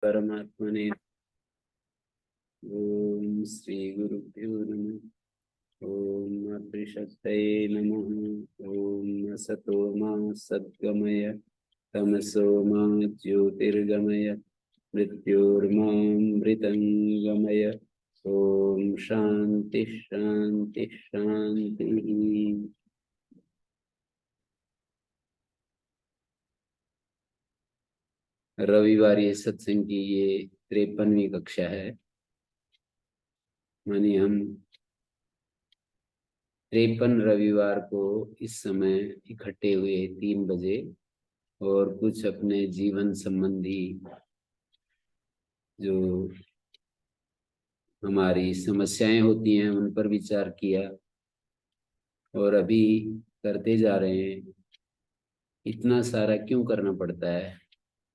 परमात्मने ओम श्री गुरुभ्यो नमः। ओम मातृशक्तये नमः। ओम असतो मा सद्गमय तमसो मा ज्योतिर्गमय मृत्योर्मामृतंगमय। ओम शांति शांति शांति। रविवार ये सत्संग की ये 53वीं कक्षा है। मानी हम 53 रविवार को इस समय इकट्ठे हुए 3 बजे और कुछ अपने जीवन संबंधी जो हमारी समस्याएं होती हैं उन पर विचार किया और अभी करते जा रहे हैं। इतना सारा क्यों करना पड़ता है,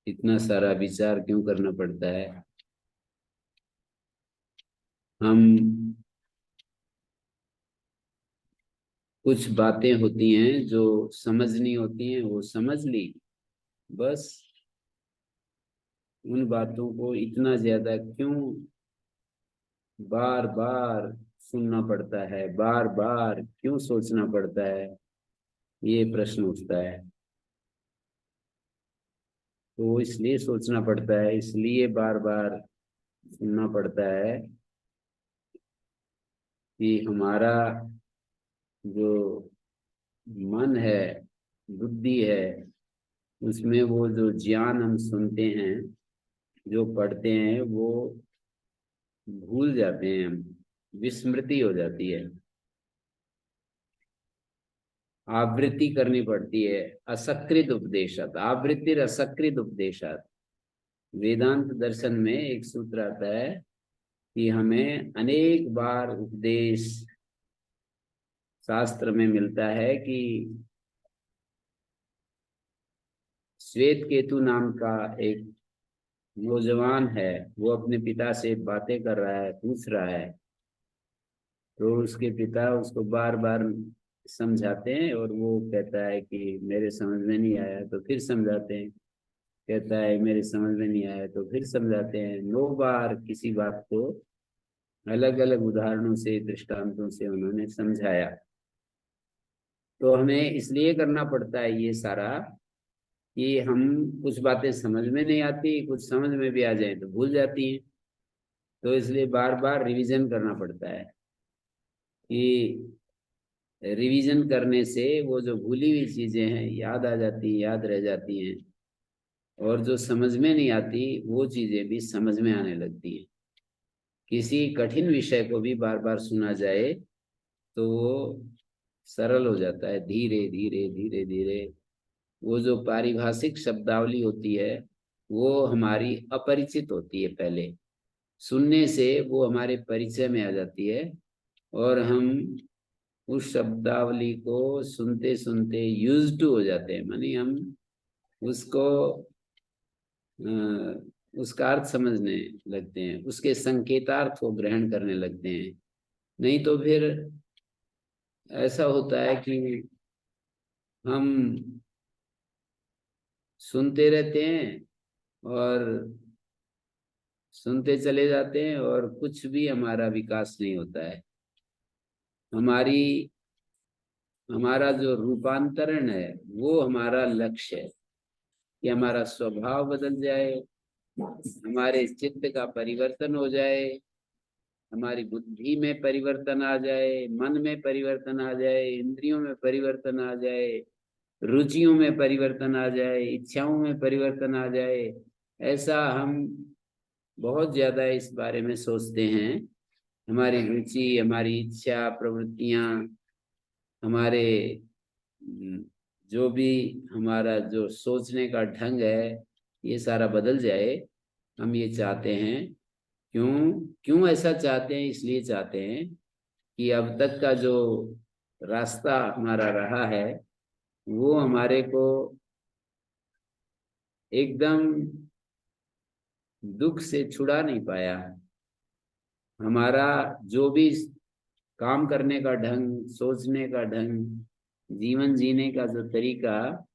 इतना सारा विचार क्यों करना पड़ता है। हम कुछ बातें होती हैं जो समझनी होती हैं वो समझ ली, बस उन बातों को इतना ज्यादा क्यों बार बार सुनना पड़ता है, बार बार क्यों सोचना पड़ता है, ये प्रश्न उठता है। तो इसलिए सोचना पड़ता है, इसलिए बार बार सुनना पड़ता है कि हमारा जो मन है, बुद्धि है, उसमें वो जो ज्ञान हम सुनते हैं, जो पढ़ते हैं, वो भूल जाते हैं हम, विस्मृति हो जाती है, आवृत्ति करनी पड़ती है। असकृत उपदेशात, आवृत्ति असकृत उपदेशात। वेदांत दर्शन में एक सूत्र आता है कि हमें अनेक बार उपदेश शास्त्र में मिलता है कि श्वेत केतु नाम का एक नौजवान है, वो अपने पिता से बातें कर रहा है, पूछ रहा है। तो उसके पिता उसको बार बार समझाते हैं और वो कहता है कि मेरे समझ में नहीं आया, तो फिर समझाते हैं। कहता है मेरे समझ में नहीं आया, तो फिर समझाते हैं। 9 बार किसी बात को अलग अलग उदाहरणों से, दृष्टांतों से उन्होंने समझाया। तो हमें इसलिए करना पड़ता है ये सारा कि हम कुछ बातें समझ में नहीं आती, कुछ समझ में भी आ जाए तो भूल जाती हैं। तो इसलिए बार बार रिवीजन करना पड़ता है कि रिवीजन करने से वो जो भूली हुई चीजें हैं याद आ जाती, याद रह जाती हैं, और जो समझ में नहीं आती वो चीजें भी समझ में आने लगती हैं। किसी कठिन विषय को भी बार बार सुना जाए तो वो सरल हो जाता है, धीरे धीरे धीरे धीरे। वो जो पारिभाषिक शब्दावली होती है वो हमारी अपरिचित होती है, पहले सुनने से वो हमारे परिचय में आ जाती है और हम उस शब्दावली को सुनते सुनते यूज्ड टू हो जाते हैं। मानी हम उसको उसका अर्थ समझने लगते हैं, उसके संकेतार्थ को ग्रहण करने लगते हैं। नहीं तो फिर ऐसा होता है कि हम सुनते रहते हैं और सुनते चले जाते हैं और कुछ भी हमारा विकास नहीं होता है। हमारी हमारा जो रूपांतरण है वो हमारा लक्ष्य है कि हमारा स्वभाव बदल जाए, हमारे चित्त का परिवर्तन हो जाए, हमारी बुद्धि में परिवर्तन आ जाए, मन में परिवर्तन आ जाए, इंद्रियों में परिवर्तन आ जाए, रुचियों में परिवर्तन आ जाए, इच्छाओं में परिवर्तन आ जाए। ऐसा हम बहुत ज्यादा इस बारे में सोचते हैं। हमारी रुचि, हमारी इच्छा, प्रवृत्तियां, हमारे जो भी हमारा जो सोचने का ढंग है, ये सारा बदल जाए, हम ये चाहते हैं। क्यों क्यों ऐसा चाहते हैं? इसलिए चाहते हैं कि अब तक का जो रास्ता हमारा रहा है वो हमारे को एकदम दुख से छुड़ा नहीं पाया। हमारा जो भी काम करने का ढंग, सोचने का ढंग, जीवन जीने का जो तरीका,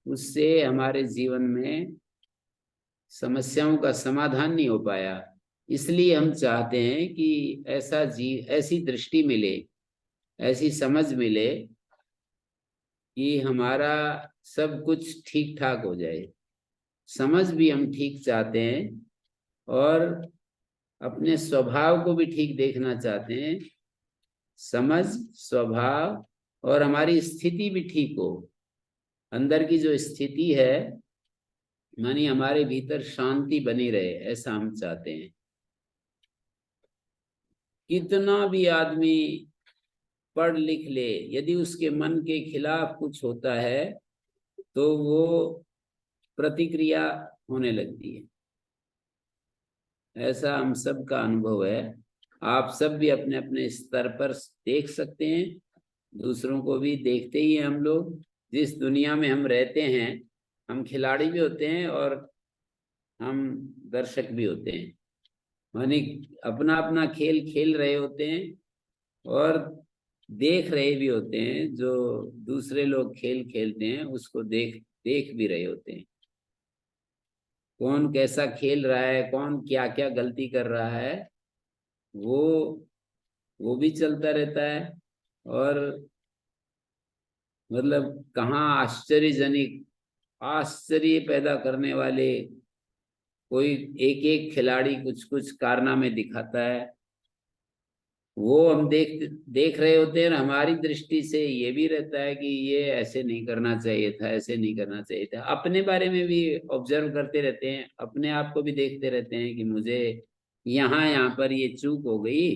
उससे हमारे जीवन में समस्याओं का समाधान नहीं हो पाया। इसलिए हम चाहते हैं कि ऐसी दृष्टि मिले, ऐसी समझ मिले कि हमारा सब कुछ ठीक ठाक हो जाए। समझ भी हम ठीक चाहते हैं और अपने स्वभाव को भी ठीक देखना चाहते हैं। समझ, स्वभाव और हमारी स्थिति भी ठीक हो। अंदर की जो स्थिति है, मानी हमारे भीतर शांति बनी रहे, ऐसा हम चाहते हैं। कितना भी आदमी पढ़ लिख ले, यदि उसके मन के खिलाफ कुछ होता है तो वो प्रतिक्रिया होने लगती है। ऐसा हम सब का अनुभव है। आप सब भी अपने अपने स्तर पर देख सकते हैं, दूसरों को भी देखते ही हैं। हम लोग जिस दुनिया में हम रहते हैं, हम खिलाड़ी भी होते हैं और हम दर्शक भी होते हैं। मानी अपना अपना खेल खेल रहे होते हैं और देख रहे भी होते हैं। जो दूसरे लोग खेल खेलते हैं उसको देख देख भी रहे होते हैं। कौन कैसा खेल रहा है, कौन क्या क्या गलती कर रहा है, वो वो भी चलता रहता है। और मतलब कहाँ आश्चर्यजनक, आश्चर्य पैदा करने वाले कोई एक एक खिलाड़ी कुछ कुछ कारनामे दिखाता है। वो हम देख देख रहे होते हैं। हमारी दृष्टि से ये भी रहता है कि ये ऐसे नहीं करना चाहिए था, ऐसे नहीं करना चाहिए था। अपने बारे में भी ऑब्जर्व करते रहते हैं, अपने आप को भी देखते रहते हैं कि मुझे यहाँ यहाँ पर ये चूक हो गई।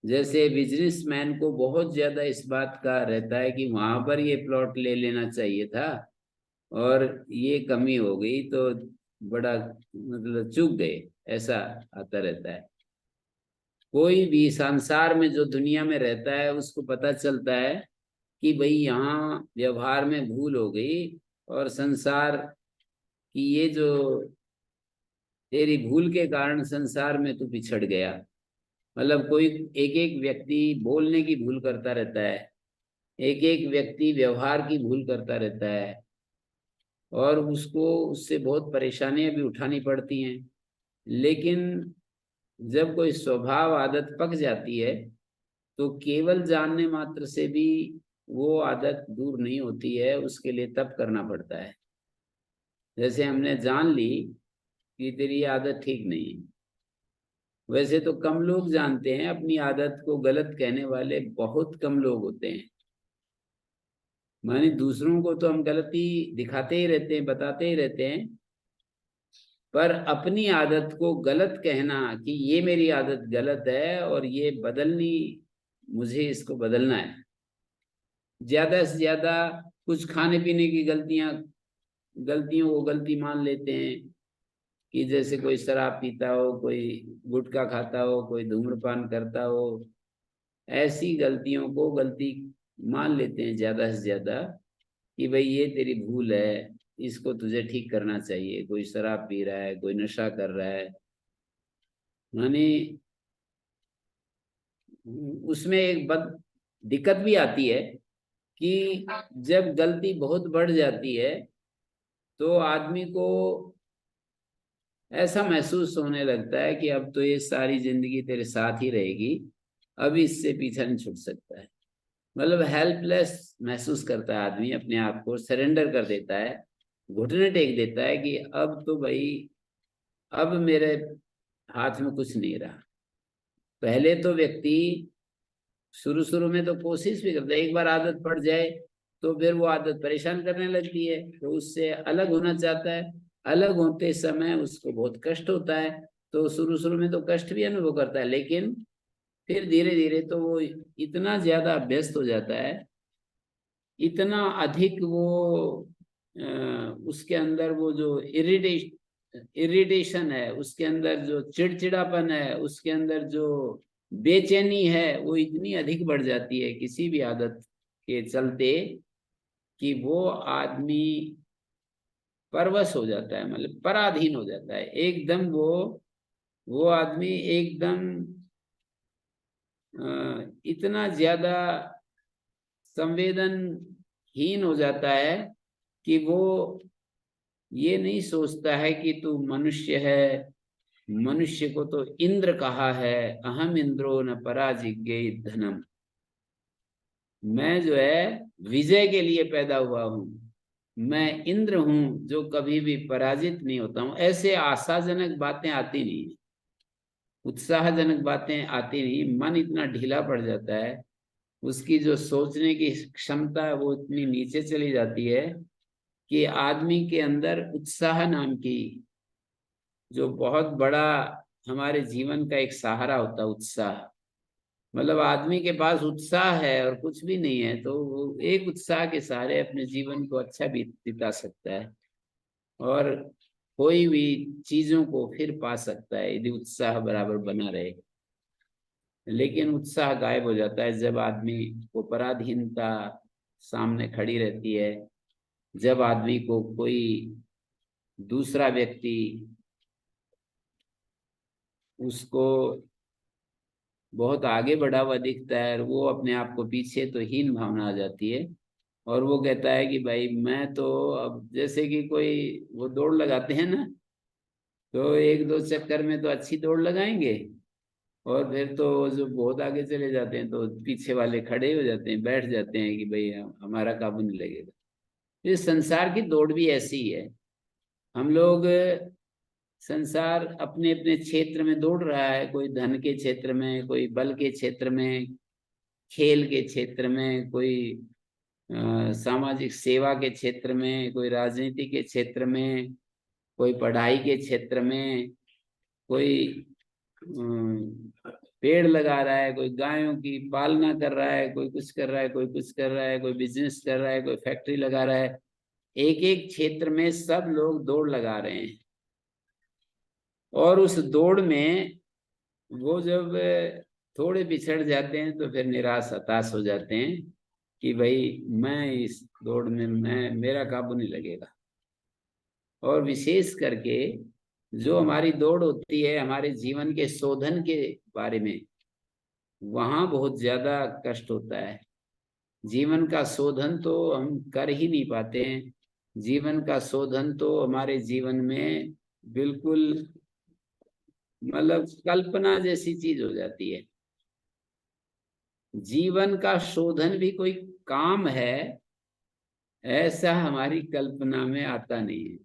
जैसे बिजनेसमैन को बहुत ज्यादा इस बात का रहता है कि वहां पर ये प्लॉट ले लेना चाहिए था और ये कमी हो गई तो बड़ा मतलब चूक गए, ऐसा आता रहता है। कोई भी संसार में जो दुनिया में रहता है उसको पता चलता है कि भाई यहाँ व्यवहार में भूल हो गई और संसार की ये जो तेरी भूल के कारण संसार में तू पिछड़ गया। मतलब कोई एक एक व्यक्ति बोलने की भूल करता रहता है, एक एक व्यक्ति व्यवहार की भूल करता रहता है और उसको उससे बहुत परेशानियां भी उठानी पड़ती हैं। लेकिन जब कोई स्वभाव आदत पक जाती है तो केवल जानने मात्र से भी वो आदत दूर नहीं होती है, उसके लिए तप करना पड़ता है। जैसे हमने जान ली कि तेरी ये आदत ठीक नहीं है। वैसे तो कम लोग जानते हैं, अपनी आदत को गलत कहने वाले बहुत कम लोग होते हैं। माने दूसरों को तो हम गलती दिखाते ही रहते हैं, बताते ही रहते हैं, पर अपनी आदत को गलत कहना कि ये मेरी आदत गलत है और ये बदलनी, मुझे इसको बदलना है। ज्यादा से ज्यादा कुछ खाने पीने की गलतियों को गलती मान लेते हैं कि जैसे कोई शराब पीता हो, कोई गुटखा खाता हो, कोई धूम्रपान करता हो। ऐसी गलतियों को गलती मान लेते हैं ज्यादा से ज्यादा कि भाई ये तेरी भूल है, इसको तुझे ठीक करना चाहिए। कोई शराब पी रहा है, कोई नशा कर रहा है, माने उसमें एक दिक्कत भी आती है कि जब गलती बहुत बढ़ जाती है तो आदमी को ऐसा महसूस होने लगता है कि अब तो ये सारी जिंदगी तेरे साथ ही रहेगी, अब इससे पीछा नहीं छूट सकता है। मतलब हेल्पलेस महसूस करता है आदमी, अपने आप को सरेंडर कर देता है, घुटने टेक देता है कि अब तो भाई, अब मेरे हाथ में कुछ नहीं रहा। पहले तो व्यक्ति शुरू शुरू में तो कोशिश भी करता है, एक बार आदत पड़ जाए तो फिर वो आदत परेशान करने लगती है, तो उससे अलग होना चाहता है। अलग होते समय उसको बहुत कष्ट होता है, तो शुरू शुरू में तो कष्ट भी अनुभव करता है, लेकिन फिर धीरे धीरे तो वो इतना ज्यादा अभ्यस्त हो जाता है, इतना अधिक वो उसके अंदर वो जो इरिटेशन है, उसके अंदर जो चिड़चिड़ापन है, उसके अंदर जो बेचैनी है, वो इतनी अधिक बढ़ जाती है किसी भी आदत के चलते कि वो आदमी परवश हो जाता है, मतलब पराधीन हो जाता है एकदम। वो आदमी एकदम इतना ज्यादा संवेदनहीन हो जाता है कि वो ये नहीं सोचता है कि तू मनुष्य है। मनुष्य को तो इंद्र कहा है, अहम इंद्रो न पराजिज्ञे धनम। मैं जो है विजय के लिए पैदा हुआ हूं, मैं इंद्र हूं जो कभी भी पराजित नहीं होता हूं। ऐसे आशाजनक बातें आती नहीं, उत्साहजनक बातें आती नहीं, मन इतना ढीला पड़ जाता है, उसकी जो सोचने की क्षमता है वो इतनी नीचे चली जाती है कि आदमी के अंदर उत्साह नाम की, जो बहुत बड़ा हमारे जीवन का एक सहारा होता है, उत्साह, मतलब आदमी के पास उत्साह है और कुछ भी नहीं है तो वो एक उत्साह के सहारे अपने जीवन को अच्छा भी बिता सकता है और कोई भी चीजों को फिर पा सकता है यदि उत्साह बराबर बना रहे। लेकिन उत्साह गायब हो जाता है जब आदमी को पराधीनता सामने खड़ी रहती है, जब आदमी को कोई दूसरा व्यक्ति उसको बहुत आगे बढ़ा हुआ दिखता है और वो अपने आप को पीछे, तो हीन भावना आ जाती है और वो कहता है कि भाई मैं तो अब, जैसे कि कोई वो दौड़ लगाते हैं ना, तो एक दो चक्कर में तो अच्छी दौड़ लगाएंगे और फिर तो जो बहुत आगे चले जाते हैं तो पीछे वाले खड़े हो जाते हैं, बैठ जाते हैं कि भाई हमारा काबू नहीं लगेगा। इस संसार की दौड़ भी ऐसी ही है। हम लोग, संसार अपने अपने क्षेत्र में दौड़ रहा है, कोई धन के क्षेत्र में, कोई बल के क्षेत्र में, खेल के क्षेत्र में, कोई सामाजिक सेवा के क्षेत्र में, कोई राजनीति के क्षेत्र में, कोई पढ़ाई के क्षेत्र में, कोई पेड़ लगा रहा है, कोई गायों की पालना कर रहा है, कोई कुछ कर रहा है, कोई कुछ कर रहा है, कोई बिजनेस कर रहा है, कोई फैक्ट्री लगा रहा है। एक एक क्षेत्र में सब लोग दौड़ लगा रहे हैं और उस दौड़ में वो जब थोड़े पिछड़ जाते हैं तो फिर निराश हताश हो जाते हैं कि भाई मैं इस दौड़ में, मैं, मेरा काबू नहीं लगेगा। और विशेष करके जो हमारी दौड़ होती है हमारे जीवन के शोधन के बारे में, वहां बहुत ज्यादा कष्ट होता है। जीवन का शोधन तो हम कर ही नहीं पाते हैं। जीवन का शोधन तो हमारे जीवन में बिल्कुल, मतलब कल्पना जैसी चीज हो जाती है। जीवन का शोधन भी कोई काम है ऐसा हमारी कल्पना में आता नहीं है।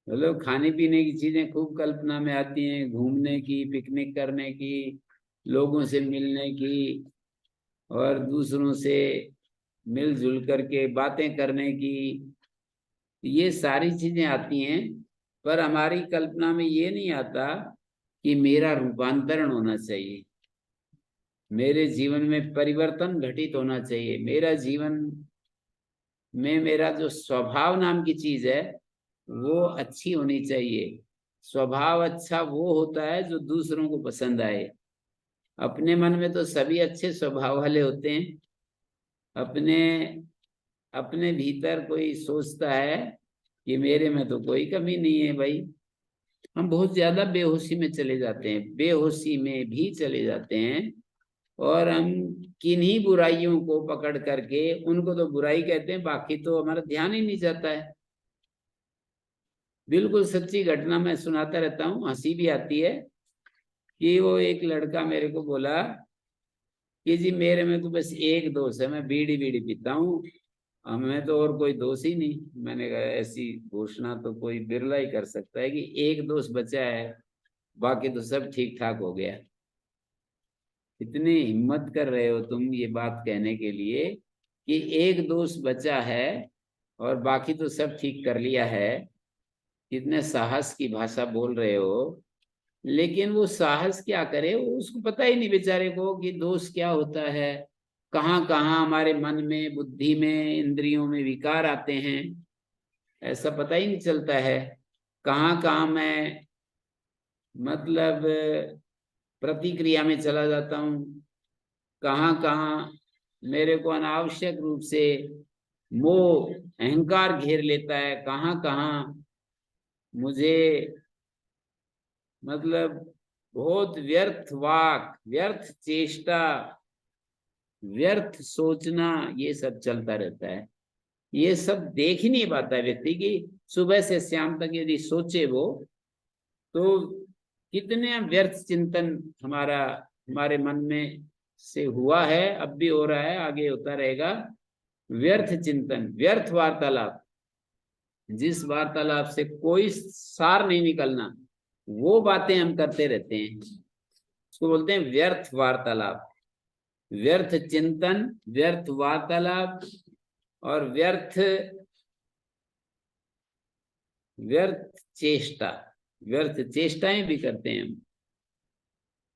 मतलब खाने पीने की चीजें खूब कल्पना में आती हैं, घूमने की, पिकनिक करने की, लोगों से मिलने की और दूसरों से मिलजुल करके बातें करने की, ये सारी चीजें आती हैं। पर हमारी कल्पना में ये नहीं आता कि मेरा रूपांतरण होना चाहिए, मेरे जीवन में परिवर्तन घटित होना चाहिए, मेरा जीवन में मेरा जो स्वभाव नाम की चीज है वो अच्छी होनी चाहिए। स्वभाव अच्छा वो होता है जो दूसरों को पसंद आए। अपने मन में तो सभी अच्छे स्वभाव वाले होते हैं, अपने अपने भीतर कोई सोचता है कि मेरे में तो कोई कमी नहीं है भाई। हम बहुत ज्यादा बेहोशी में चले जाते हैं, बेहोशी में भी चले जाते हैं और हम किन्हीं बुराइयों को पकड़ करके, उनको तो बुराई कहते हैं, बाकी तो हमारा ध्यान ही नहीं जाता है। बिल्कुल सच्ची घटना मैं सुनाता रहता हूँ, हंसी भी आती है कि वो एक लड़का मेरे को बोला कि जी मेरे में तो बस एक दोस्त है, मैं बीड़ी बीड़ी पीता हूँ, हमें तो और कोई दोस्त ही नहीं। मैंने कहा ऐसी घोषणा तो कोई बिरला ही कर सकता है कि एक दोस्त बचा है, बाकी तो सब ठीक ठाक हो गया। इतनी हिम्मत कर रहे हो तुम ये बात कहने के लिए कि एक दोस्त बचा है और बाकी तो सब ठीक कर लिया है। कितने साहस की भाषा बोल रहे हो। लेकिन वो साहस क्या करे, वो उसको पता ही नहीं बेचारे को कि दोष क्या होता है, कहाँ कहाँ हमारे मन में, बुद्धि में, इंद्रियों में विकार आते हैं, ऐसा पता ही नहीं चलता है। कहाँ कहाँ मैं, मतलब प्रतिक्रिया में चला जाता हूँ, कहाँ कहाँ मेरे को अनावश्यक रूप से मोह अहंकार घेर लेता है, कहाँ कहाँ मुझे, मतलब बहुत व्यर्थ वाक, व्यर्थ चेष्टा, व्यर्थ सोचना, ये सब चलता रहता है। ये सब देख ही नहीं पाता है व्यक्ति की सुबह से शाम तक यदि सोचे वो, तो कितने व्यर्थ चिंतन हमारे मन में से हुआ है, अब भी हो रहा है, आगे होता रहेगा। व्यर्थ चिंतन, व्यर्थ वार्तालाप, जिस वार्तालाप से कोई सार नहीं निकलना, वो बातें हम करते रहते हैं, उसको बोलते हैं व्यर्थ वार्तालाप। व्यर्थ चिंतन, व्यर्थ वार्तालाप और व्यर्थ व्यर्थ चेष्टा, व्यर्थ चेष्टाएं भी करते हैं हम।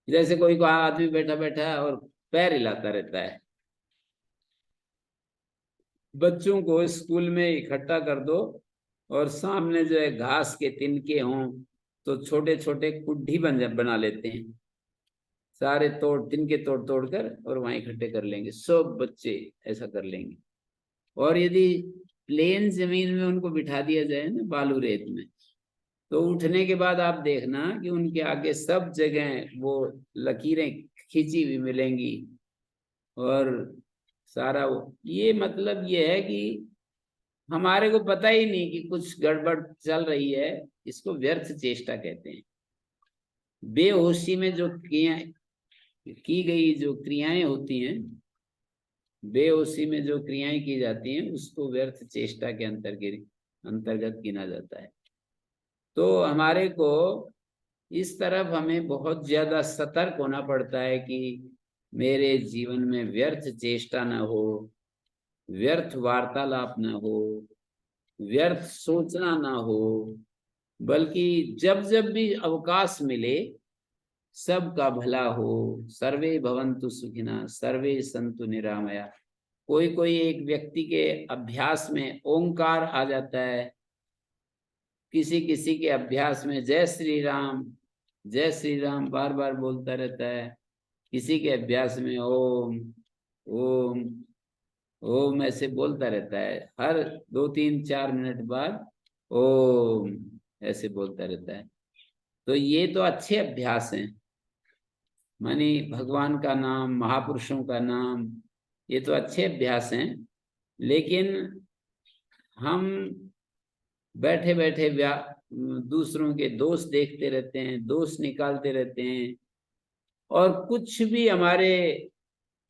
जैसे कोई आदमी बैठा बैठा है और पैर हिलाता रहता है, बच्चों को स्कूल में इकट्ठा कर दो और सामने जो है घास के तिनके हों, तो छोटे छोटे कुड्ढी बना लेते हैं, सारे तिनके तोड़ तोड़ कर और वहां इकट्ठे कर लेंगे, सब बच्चे ऐसा कर लेंगे। और यदि प्लेन जमीन में उनको बिठा दिया जाए ना, बालू रेत में, तो उठने के बाद आप देखना कि उनके आगे सब जगह वो लकीरें खींची हुई मिलेंगी। और सारा ये मतलब ये है कि हमारे को पता ही नहीं कि कुछ गड़बड़ चल रही है, इसको व्यर्थ चेष्टा कहते हैं। बेहोशी में जो क्रिया की गई, जो क्रियाएं होती हैं, बेहोशी में जो क्रियाएं की जाती हैं, उसको व्यर्थ चेष्टा के अंतर्गत गिना जाता है। तो हमारे को इस तरफ हमें बहुत ज्यादा सतर्क होना पड़ता है कि मेरे जीवन में व्यर्थ चेष्टा न हो, व्यर्थ वार्तालाप न हो, व्यर्थ सोचना ना हो, बल्कि जब जब भी अवकाश मिले सबका भला हो, सर्वे भवन्तु सुखिनः सर्वे सन्तु निरामया। कोई कोई एक व्यक्ति के अभ्यास में ओंकार आ जाता है, किसी किसी के अभ्यास में जय श्री राम बार बार बोलता रहता है, किसी के अभ्यास में ओम ओम ओम ऐसे बोलता रहता है, हर 2 3 4 मिनट बाद ओम ऐसे बोलता रहता है। तो ये तो अच्छे अभ्यास हैं, मानी भगवान का नाम, महापुरुषों का नाम, ये तो अच्छे अभ्यास हैं। लेकिन हम बैठे बैठे दूसरों के दोष देखते रहते हैं, दोष निकालते रहते हैं, और कुछ भी हमारे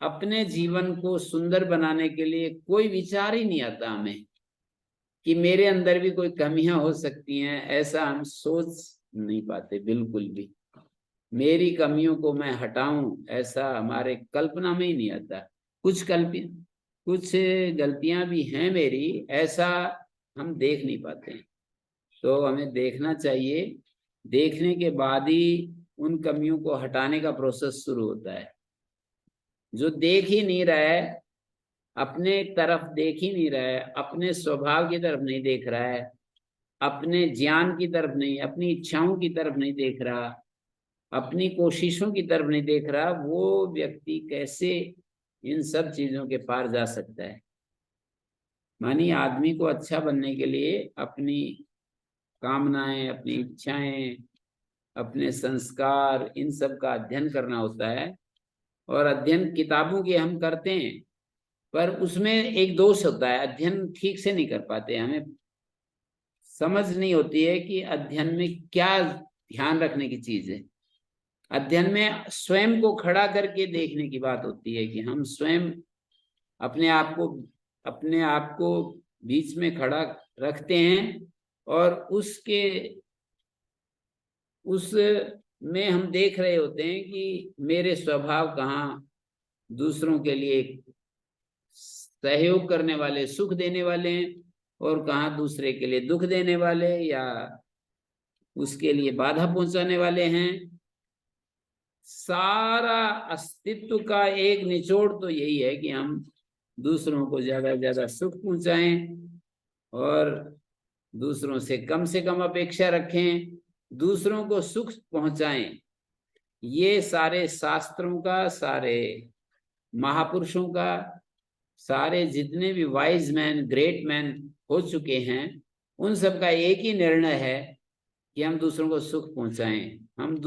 अपने जीवन को सुंदर बनाने के लिए कोई विचार ही नहीं आता हमें कि मेरे अंदर भी कोई कमियां हो सकती हैं, ऐसा हम सोच नहीं पाते बिल्कुल भी। मेरी कमियों को मैं हटाऊं, ऐसा हमारे कल्पना में ही नहीं आता। कुछ गलतियां भी हैं मेरी, ऐसा हम देख नहीं पाते हैं। तो हमें देखना चाहिए, देखने के बाद ही उन कमियों को हटाने का प्रोसेस शुरू होता है। जो देख ही नहीं रहा है, अपने तरफ देख ही नहीं रहा है, अपने स्वभाव की तरफ नहीं देख रहा है, अपने ज्ञान की तरफ नहीं, अपनी इच्छाओं की तरफ नहीं देख रहा, अपनी कोशिशों की तरफ नहीं देख रहा, वो व्यक्ति कैसे इन सब चीजों के पार जा सकता है। मानिए आदमी को अच्छा बनने के लिए अपनी कामनाएं, अपनी इच्छाएं, अपने संस्कार, इन सब का अध्ययन करना होता है। और अध्ययन किताबों की हम करते हैं, पर उसमें एक दोष होता है, अध्ययन ठीक से नहीं कर पाते, हमें समझ नहीं होती है कि अध्ययन में क्या ध्यान रखने की चीज है। अध्ययन में स्वयं को खड़ा करके देखने की बात होती है कि हम स्वयं अपने आप को बीच में खड़ा रखते हैं, और उस में हम देख रहे होते हैं कि मेरे स्वभाव कहाँ दूसरों के लिए सहयोग करने वाले, सुख देने वाले हैं, और कहाँ दूसरे के लिए दुख देने वाले या उसके लिए बाधा पहुंचाने वाले हैं। सारा अस्तित्व का एक निचोड़ तो यही है कि हम दूसरों को ज्यादा से ज्यादा सुख पहुंचाएं और दूसरों से कम अपेक्षा रखें, दूसरों को सुख पहुंचाएं। ये सारे शास्त्रों का, सारे महापुरुषों का, सारे जितने भी वाइज मैन, ग्रेट मैन हो चुके हैं, उन सब का एक ही निर्णय है कि हम दूसरों को सुख पहुंचाएं, हम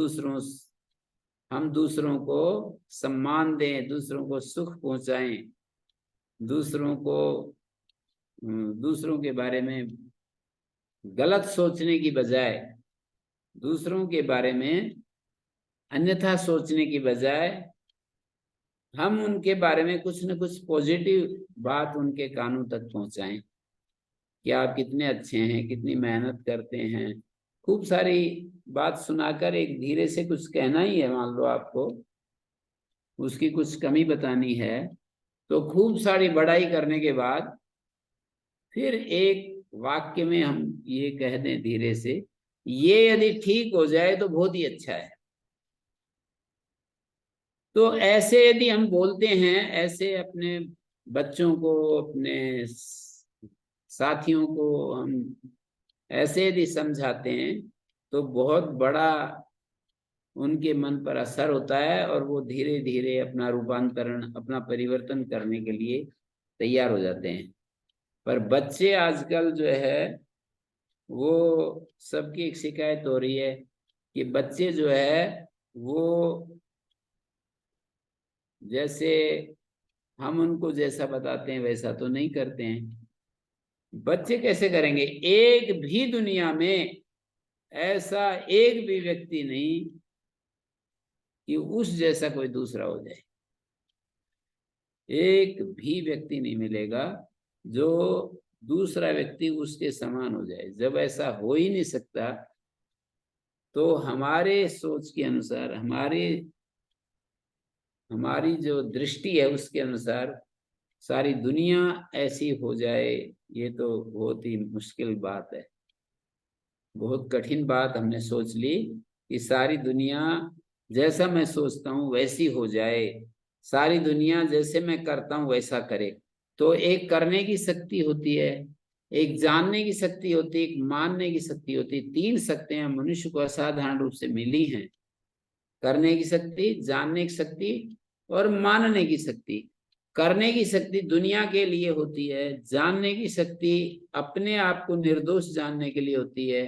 दूसरों को सम्मान दें, दूसरों को सुख पहुंचाएं, दूसरों को दूसरों के बारे में गलत सोचने की बजाय, दूसरों के बारे में अन्यथा सोचने की बजाय हम उनके बारे में कुछ न कुछ पॉजिटिव बात उनके कानों तक पहुंचाएं कि आप कितने अच्छे हैं, कितनी मेहनत करते हैं। खूब सारी बात सुनाकर एक धीरे से कुछ कहना ही है, मान लो आपको उसकी कुछ कमी बतानी है, तो खूब सारी बड़ाई करने के बाद फिर एक वाक्य में हम ये कह दें धीरे से, ये यदि ठीक हो जाए तो बहुत ही अच्छा है। तो ऐसे यदि हम बोलते हैं, ऐसे अपने बच्चों को, अपने साथियों को हम ऐसे यदि समझाते हैं तो बहुत बड़ा उनके मन पर असर होता है और वो धीरे धीरे अपना रूपांतरण, अपना परिवर्तन करने के लिए तैयार हो जाते हैं। पर बच्चे आजकल जो है, वो सबकी एक शिकायत हो रही है कि बच्चे जो है वो जैसे हम उनको जैसा बताते हैं वैसा तो नहीं करते हैं। बच्चे कैसे करेंगे? एक भी दुनिया में ऐसा एक भी व्यक्ति नहीं कि उस जैसा कोई दूसरा हो जाए। एक भी व्यक्ति नहीं मिलेगा जो दूसरा व्यक्ति उसके समान हो जाए। जब ऐसा हो ही नहीं सकता, तो हमारे सोच के अनुसार, हमारी जो दृष्टि है उसके अनुसार सारी दुनिया ऐसी हो जाए, ये तो बहुत ही मुश्किल बात है। बहुत कठिन बात हमने सोच ली कि सारी दुनिया जैसा मैं सोचता हूँ वैसी हो जाए, सारी दुनिया जैसे मैं करता हूँ वैसा करे। तो एक करने की शक्ति होती है, एक जानने की शक्ति होती है, एक मानने की शक्ति होती है। तीन शक्तियां मनुष्य को असाधारण रूप से मिली हैं, करने की शक्ति, जानने की शक्ति और मानने की शक्ति। करने की शक्ति दुनिया के लिए होती है, जानने की शक्ति अपने आप को निर्दोष जानने के लिए होती है,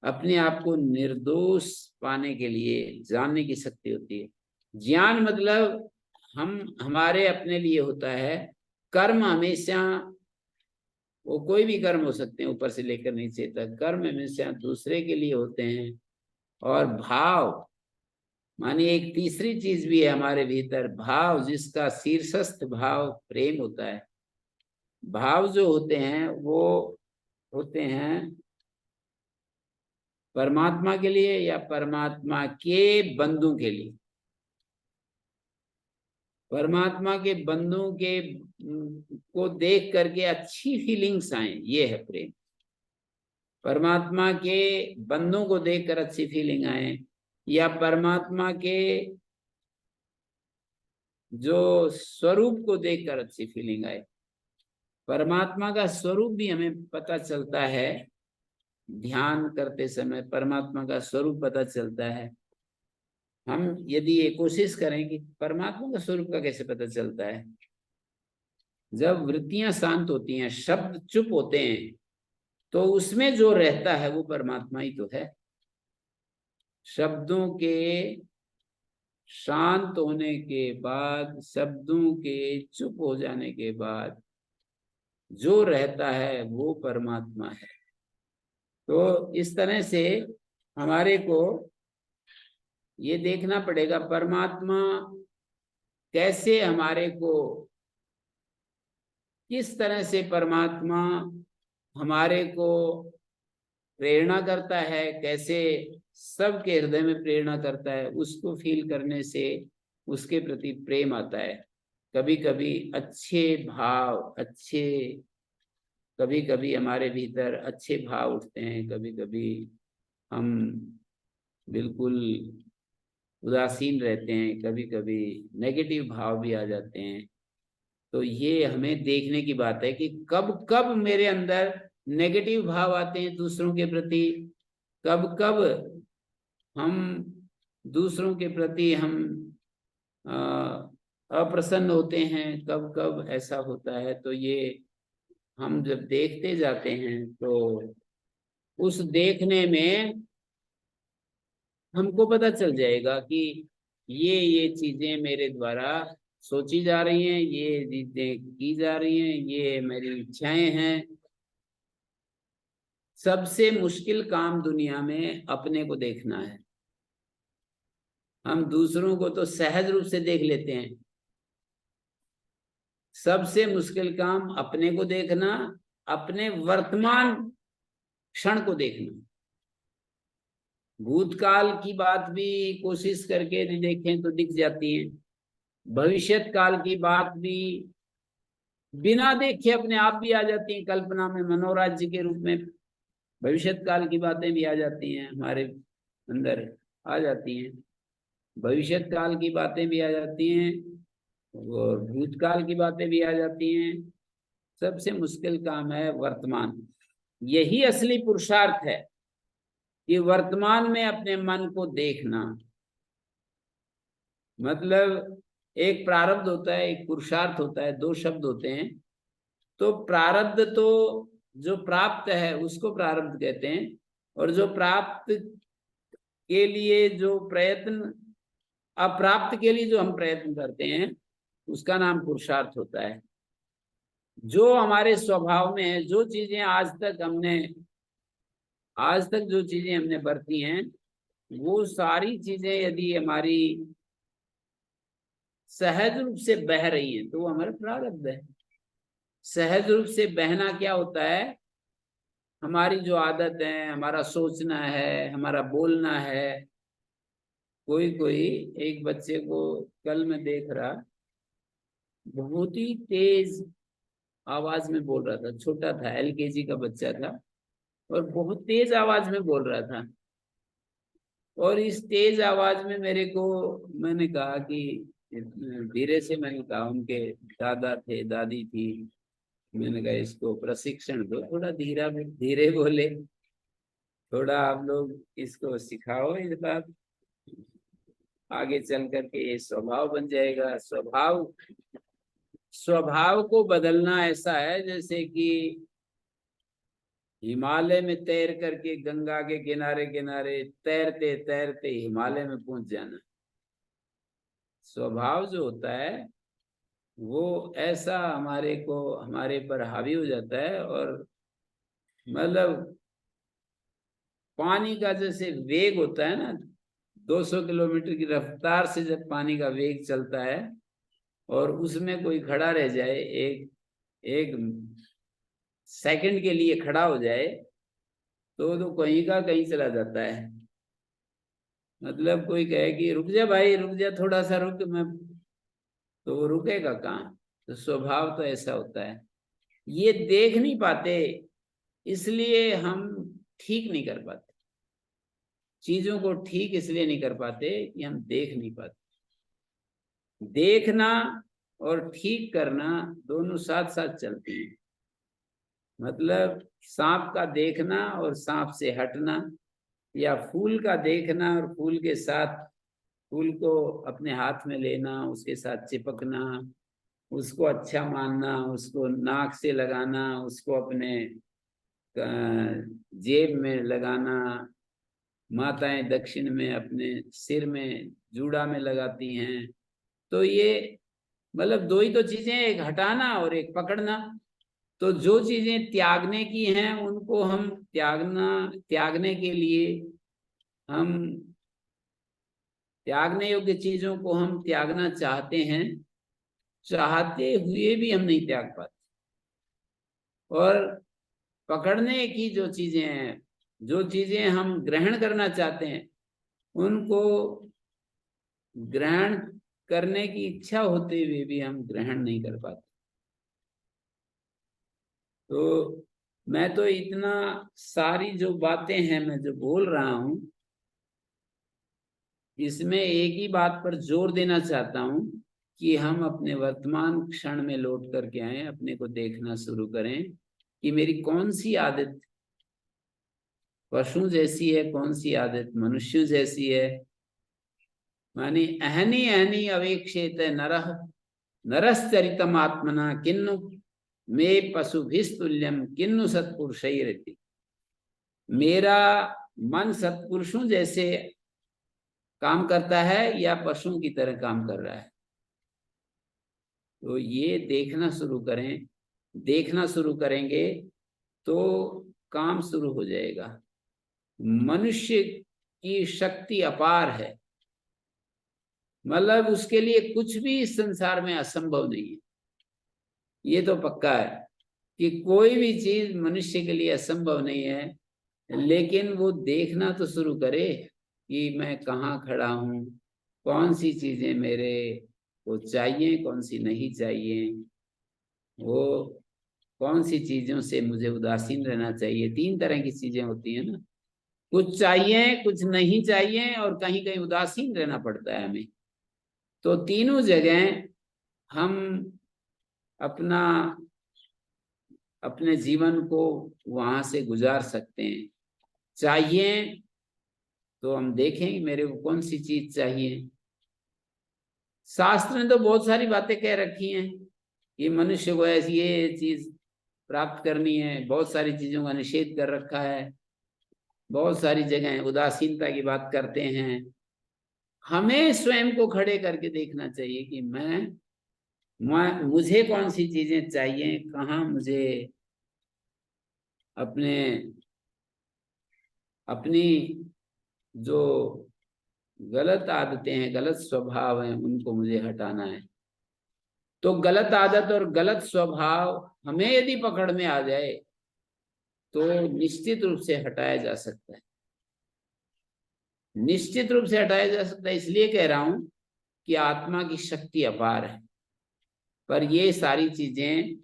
अपने आप को निर्दोष पाने के लिए जानने की शक्ति होती है। ज्ञान मतलब हम हमारे अपने लिए होता है। कर्म हमेशा, वो कोई भी कर्म हो सकते हैं ऊपर से लेकर नीचे तक, कर्म हमेशा दूसरे के लिए होते हैं। और भाव मानिए एक तीसरी चीज भी है हमारे भीतर, भाव, जिसका शीर्षस्थ भाव प्रेम होता है। भाव जो होते हैं वो होते हैं परमात्मा के लिए या परमात्मा के बंदों के लिए। परमात्मा के बंदों के को देख करके अच्छी फीलिंग्स आए, ये है प्रेम। परमात्मा के बंदों को देखकर अच्छी फीलिंग आए, या परमात्मा के जो स्वरूप को देखकर अच्छी फीलिंग आए। परमात्मा का स्वरूप भी हमें पता चलता है, ध्यान करते समय परमात्मा का स्वरूप पता चलता है। हम यदि ये कोशिश करें कि परमात्मा का स्वरूप का कैसे पता चलता है, जब वृत्तियां शांत होती हैं, शब्द चुप होते हैं, तो उसमें जो रहता है वो परमात्मा ही तो है। शब्दों के शांत होने के बाद, शब्दों के चुप हो जाने के बाद जो रहता है वो परमात्मा है। तो इस तरह से हमारे को ये देखना पड़ेगा परमात्मा कैसे हमारे को, किस तरह से परमात्मा हमारे को प्रेरणा करता है, कैसे सबके हृदय में प्रेरणा करता है, उसको फील करने से उसके प्रति प्रेम आता है। कभी कभी अच्छे भाव, कभी कभी हमारे भीतर अच्छे भाव उठते हैं, कभी कभी हम बिल्कुल उदासीन रहते हैं, कभी कभी नेगेटिव भाव भी आ जाते हैं। तो ये हमें देखने की बात है कि कब कब मेरे अंदर नेगेटिव भाव आते हैं दूसरों के प्रति, कब कब हम दूसरों के प्रति हम अप्रसन्न होते हैं, कब कब ऐसा होता है। तो ये हम जब देखते जाते हैं तो उस देखने में हमको पता चल जाएगा कि ये चीजें मेरे द्वारा सोची जा रही हैं, ये चीजें की जा रही हैं, ये मेरी इच्छाएं हैं। सबसे मुश्किल काम दुनिया में अपने को देखना है। हम दूसरों को तो सहज रूप से देख लेते हैं, सबसे मुश्किल काम अपने को देखना, अपने वर्तमान क्षण को देखना। भूतकाल की बात भी कोशिश करके देखें तो दिख जाती है, भविष्य काल की बात भी बिना देखे अपने आप भी आ जाती हैं, कल्पना में मनोराज्य के रूप में भविष्य काल की बातें भी आ जाती हैं, हमारे अंदर आ जाती हैं। भविष्य काल की बातें भी आ जाती हैं और भूतकाल की बातें भी आ जाती हैं। सबसे मुश्किल काम है वर्तमान। यही असली पुरुषार्थ है कि वर्तमान में अपने मन को देखना। मतलब एक प्रारब्ध होता है, एक पुरुषार्थ होता है, दो शब्द होते हैं। तो प्रारब्ध तो जो प्राप्त है उसको प्रारब्ध कहते हैं, और जो प्राप्त के लिए जो प्रयत्न, अप्राप्त के लिए जो हम प्रयत्न करते हैं उसका नाम पुरुषार्थ होता है। जो हमारे स्वभाव में है, जो चीजें आज तक जो चीजें हमने बरती हैं, वो सारी चीजें यदि हमारी सहज रूप से बह रही हैं तो वो हमारा प्रारब्ध है। सहज रूप से बहना क्या होता है? हमारी जो आदत है, हमारा सोचना है, हमारा बोलना है। कोई कोई एक बच्चे को कल मैं देख रहा, बहुत ही तेज आवाज में बोल रहा था, छोटा था, एलकेजी का बच्चा था, और बहुत तेज आवाज में बोल रहा था। और इस तेज आवाज में मैंने कहा कि धीरे से, मैंने कहा, उनके दादा थे, दादी थी, मैंने कहा इसको प्रशिक्षण दो, थोड़ा धीरे धीरे बोले, थोड़ा आप लोग इसको सिखाओ, इस बात आगे चल करके ये स्वभाव बन जाएगा। स्वभाव को बदलना ऐसा है जैसे कि हिमालय में तैर करके गंगा के किनारे किनारे तैरते तैरते हिमालय में पहुंच जाना। स्वभाव जो होता है वो ऐसा हमारे पर हावी हो जाता है, और मतलब पानी का जैसे वेग होता है ना, 200 किलोमीटर की रफ्तार से जब पानी का वेग चलता है और उसमें कोई खड़ा रह जाए, एक एक सेकंड के लिए खड़ा हो जाए, तो कहीं का कहीं चला जाता है। मतलब कोई कहे कि रुक जा भाई, रुक जा, थोड़ा सा रुक, मैं, तो वो रुकेगा कहाँ? तो स्वभाव तो ऐसा होता है। ये देख नहीं पाते, इसलिए हम ठीक नहीं कर पाते चीजों को, ठीक इसलिए नहीं कर पाते कि हम देख नहीं पाते। देखना और ठीक करना दोनों साथ साथ चलते हैं। मतलब सांप का देखना और सांप से हटना, या फूल का देखना और फूल के साथ, फूल को अपने हाथ में लेना, उसके साथ चिपकना, उसको अच्छा मानना, उसको नाक से लगाना, उसको अपने जेब में लगाना। माताएं दक्षिण में अपने सिर में जूड़ा में लगाती हैं। तो ये मतलब दो ही तो चीजें, एक हटाना और एक पकड़ना। तो जो चीजें त्यागने की हैं उनको हम त्यागने के लिए, हम त्यागने योग्य चीजों को हम त्यागना चाहते हैं, चाहते हुए भी हम नहीं त्याग पाते। और पकड़ने की जो चीजें हैं, जो चीजें हम ग्रहण करना चाहते हैं, उनको ग्रहण करने की इच्छा होते हुए भी हम ग्रहण नहीं कर पाते। तो मैं तो इतना सारी जो बातें हैं मैं जो बोल रहा हूं, इसमें एक ही बात पर जोर देना चाहता हूं कि हम अपने वर्तमान क्षण में लौट करके आए, अपने को देखना शुरू करें कि मेरी कौन सी आदत पशु जैसी है, कौन सी आदत मनुष्य जैसी है। मानी अहनी अहनी अवेक्षेत नरः नरश्चरितम आत्मना किन्नु मे पशुभिस्तुल्यम किन्नु सत्पुरुषैरति। मेरा मन सत्पुरुषों जैसे काम करता है या पशुओं की तरह काम कर रहा है? तो ये देखना शुरू करें, देखना शुरू करेंगे तो काम शुरू हो जाएगा। मनुष्य की शक्ति अपार है, मतलब उसके लिए कुछ भी इस संसार में असंभव नहीं है। ये तो पक्का है कि कोई भी चीज मनुष्य के लिए असंभव नहीं है, लेकिन वो देखना तो शुरू करे कि मैं कहाँ खड़ा हूँ, कौन सी चीजें मेरे को चाहिए, कौन सी नहीं चाहिए, वो कौन सी चीजों से मुझे उदासीन रहना चाहिए। तीन तरह की चीजें होती है ना, कुछ चाहिए, कुछ नहीं चाहिए, और कहीं कहीं उदासीन रहना पड़ता है हमें। तो तीनों जगह हम अपना अपने जीवन को वहां से गुजार सकते हैं। चाहिए तो हम देखें मेरे को कौन सी चीज चाहिए। शास्त्र ने तो बहुत सारी बातें कह रखी हैं कि मनुष्य को ऐसी ये चीज प्राप्त करनी है, बहुत सारी चीजों का निषेध कर रखा है, बहुत सारी जगह उदासीनता की बात करते हैं। हमें स्वयं को खड़े करके देखना चाहिए कि मुझे कौन सी चीजें चाहिए, कहाँ मुझे अपने अपनी जो गलत आदतें हैं, गलत स्वभाव हैं, उनको मुझे हटाना है। तो गलत आदत और गलत स्वभाव हमें यदि पकड़ में आ जाए तो निश्चित रूप से हटाया जा सकता है, निश्चित रूप से हटाया जा सकता है। इसलिए कह रहा हूं कि आत्मा की शक्ति अपार है, पर ये सारी चीजें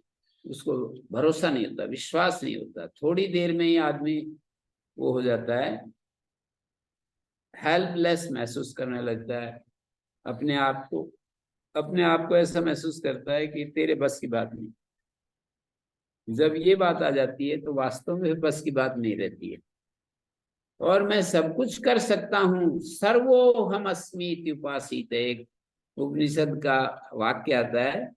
उसको भरोसा नहीं होता, विश्वास नहीं होता। थोड़ी देर में ही आदमी वो हो जाता है, हेल्पलेस महसूस करने लगता है अपने आप को, अपने आप को ऐसा महसूस करता है कि तेरे बस की बात नहीं। जब ये बात आ जाती है तो वास्तव में बस की बात नहीं रहती है। और मैं सब कुछ कर सकता हूँ, सर्वोहम अस्मि उपासित, एक उपनिषद का वाक्य आता है,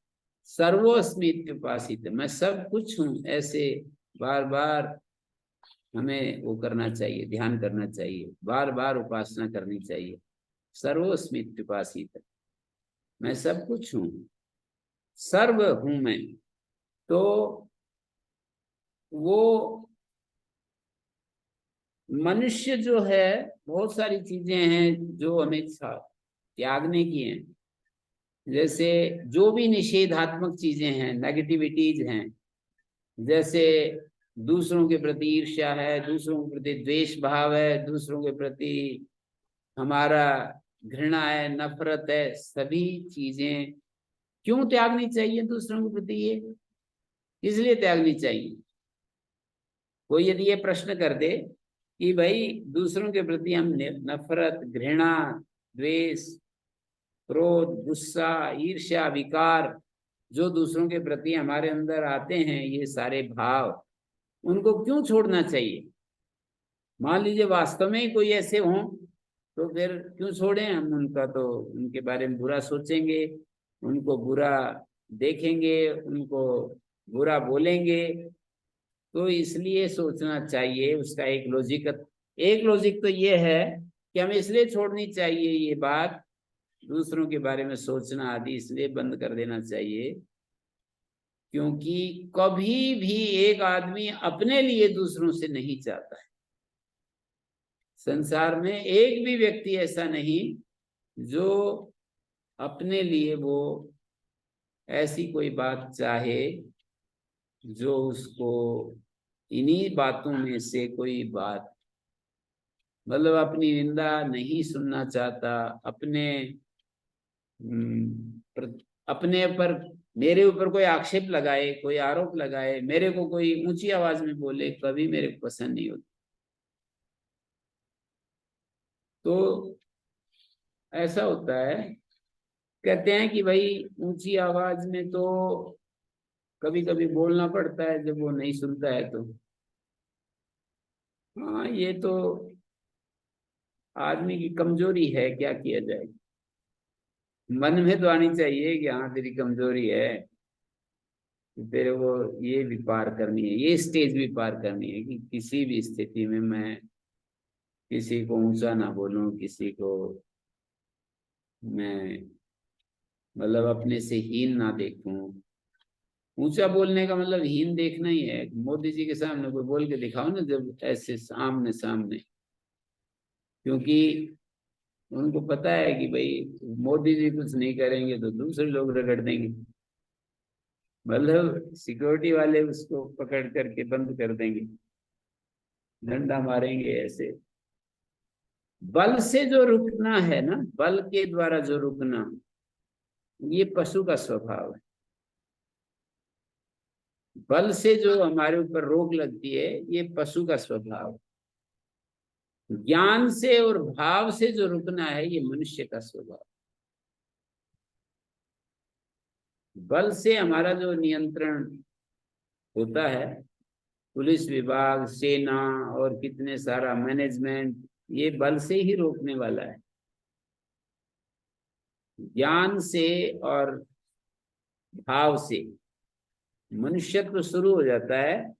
सर्वोस्मि उपासित, मैं सब कुछ हूँ, ऐसे बार बार हमें वो करना चाहिए, ध्यान करना चाहिए, बार बार उपासना करनी चाहिए। सर्वोस्मि उपासित, मैं सब कुछ हूँ, सर्व हूं मैं। तो वो मनुष्य जो है, बहुत सारी चीजें हैं जो हमें त्यागने की हैं। जैसे जो भी निषेधात्मक चीजें हैं, नेगेटिविटीज हैं, जैसे दूसरों के प्रति ईर्ष्या है, दूसरों के प्रति द्वेष भाव है, दूसरों के प्रति हमारा घृणा है, नफरत है, सभी चीजें क्यों त्यागनी चाहिए दूसरों के प्रति? ये इसलिए त्यागनी चाहिए, कोई यदि ये प्रश्न कर दे कि भाई दूसरों के प्रति हम नफरत, घृणा, द्वेष, क्रोध, गुस्सा, ईर्ष्या, विकार, जो दूसरों के प्रति हमारे अंदर आते हैं, ये सारे भाव, उनको क्यों छोड़ना चाहिए? मान लीजिए वास्तव में ही कोई ऐसे हों तो फिर क्यों छोड़ें हम उनका? तो उनके बारे में बुरा सोचेंगे, उनको बुरा देखेंगे, उनको बुरा बोलेंगे। तो इसलिए सोचना चाहिए, उसका एक लॉजिक तो ये है कि हमें इसलिए छोड़नी चाहिए ये बात, दूसरों के बारे में सोचना आदि इसलिए बंद कर देना चाहिए क्योंकि कभी भी एक आदमी अपने लिए दूसरों से नहीं चाहता है। संसार में एक भी व्यक्ति ऐसा नहीं जो अपने लिए वो ऐसी कोई बात चाहे जो उसको इन्हीं बातों में से कोई बात, मतलब अपनी निंदा नहीं सुनना चाहता, अपने पर, मेरे ऊपर कोई आक्षेप लगाए, कोई आरोप लगाए, मेरे को कोई ऊंची आवाज में बोले, कभी मेरे को पसंद नहीं होता। तो ऐसा होता है, कहते हैं कि भाई ऊंची आवाज में तो कभी कभी बोलना पड़ता है जब वो नहीं सुनता है तो। हाँ, ये तो आदमी की कमजोरी है, क्या किया जाए। मन में तो आनी चाहिए कि हाँ तेरी कमजोरी है, तेरे को ये भी पार करनी है, ये स्टेज भी पार करनी है कि किसी भी स्थिति में मैं किसी को ऊंचा ना बोलूं, किसी को मैं मतलब अपने से हीन ना देखूं। ऊंचा बोलने का मतलब हीन देखना ही है। मोदी जी के सामने कोई बोल के दिखाओ ना, जब ऐसे सामने सामने, क्योंकि उनको पता है कि भाई मोदी जी कुछ नहीं करेंगे तो दूसरे लोग रगड़ देंगे। मतलब सिक्योरिटी वाले उसको पकड़ करके बंद कर देंगे, डंडा मारेंगे ऐसे। बल से जो रुकना है ना, बल के द्वारा जो रुकना, ये पशु का स्वभाव है। बल से जो हमारे ऊपर रोक लगती है, ये पशु का स्वभाव है। ज्ञान से और भाव से जो रुकना है, ये मनुष्य का स्वभाव। बल से हमारा जो नियंत्रण होता है, पुलिस विभाग, सेना और कितने सारा मैनेजमेंट, ये बल से ही रोकने वाला है। ज्ञान से और भाव से मनुष्यत्व शुरू हो जाता है।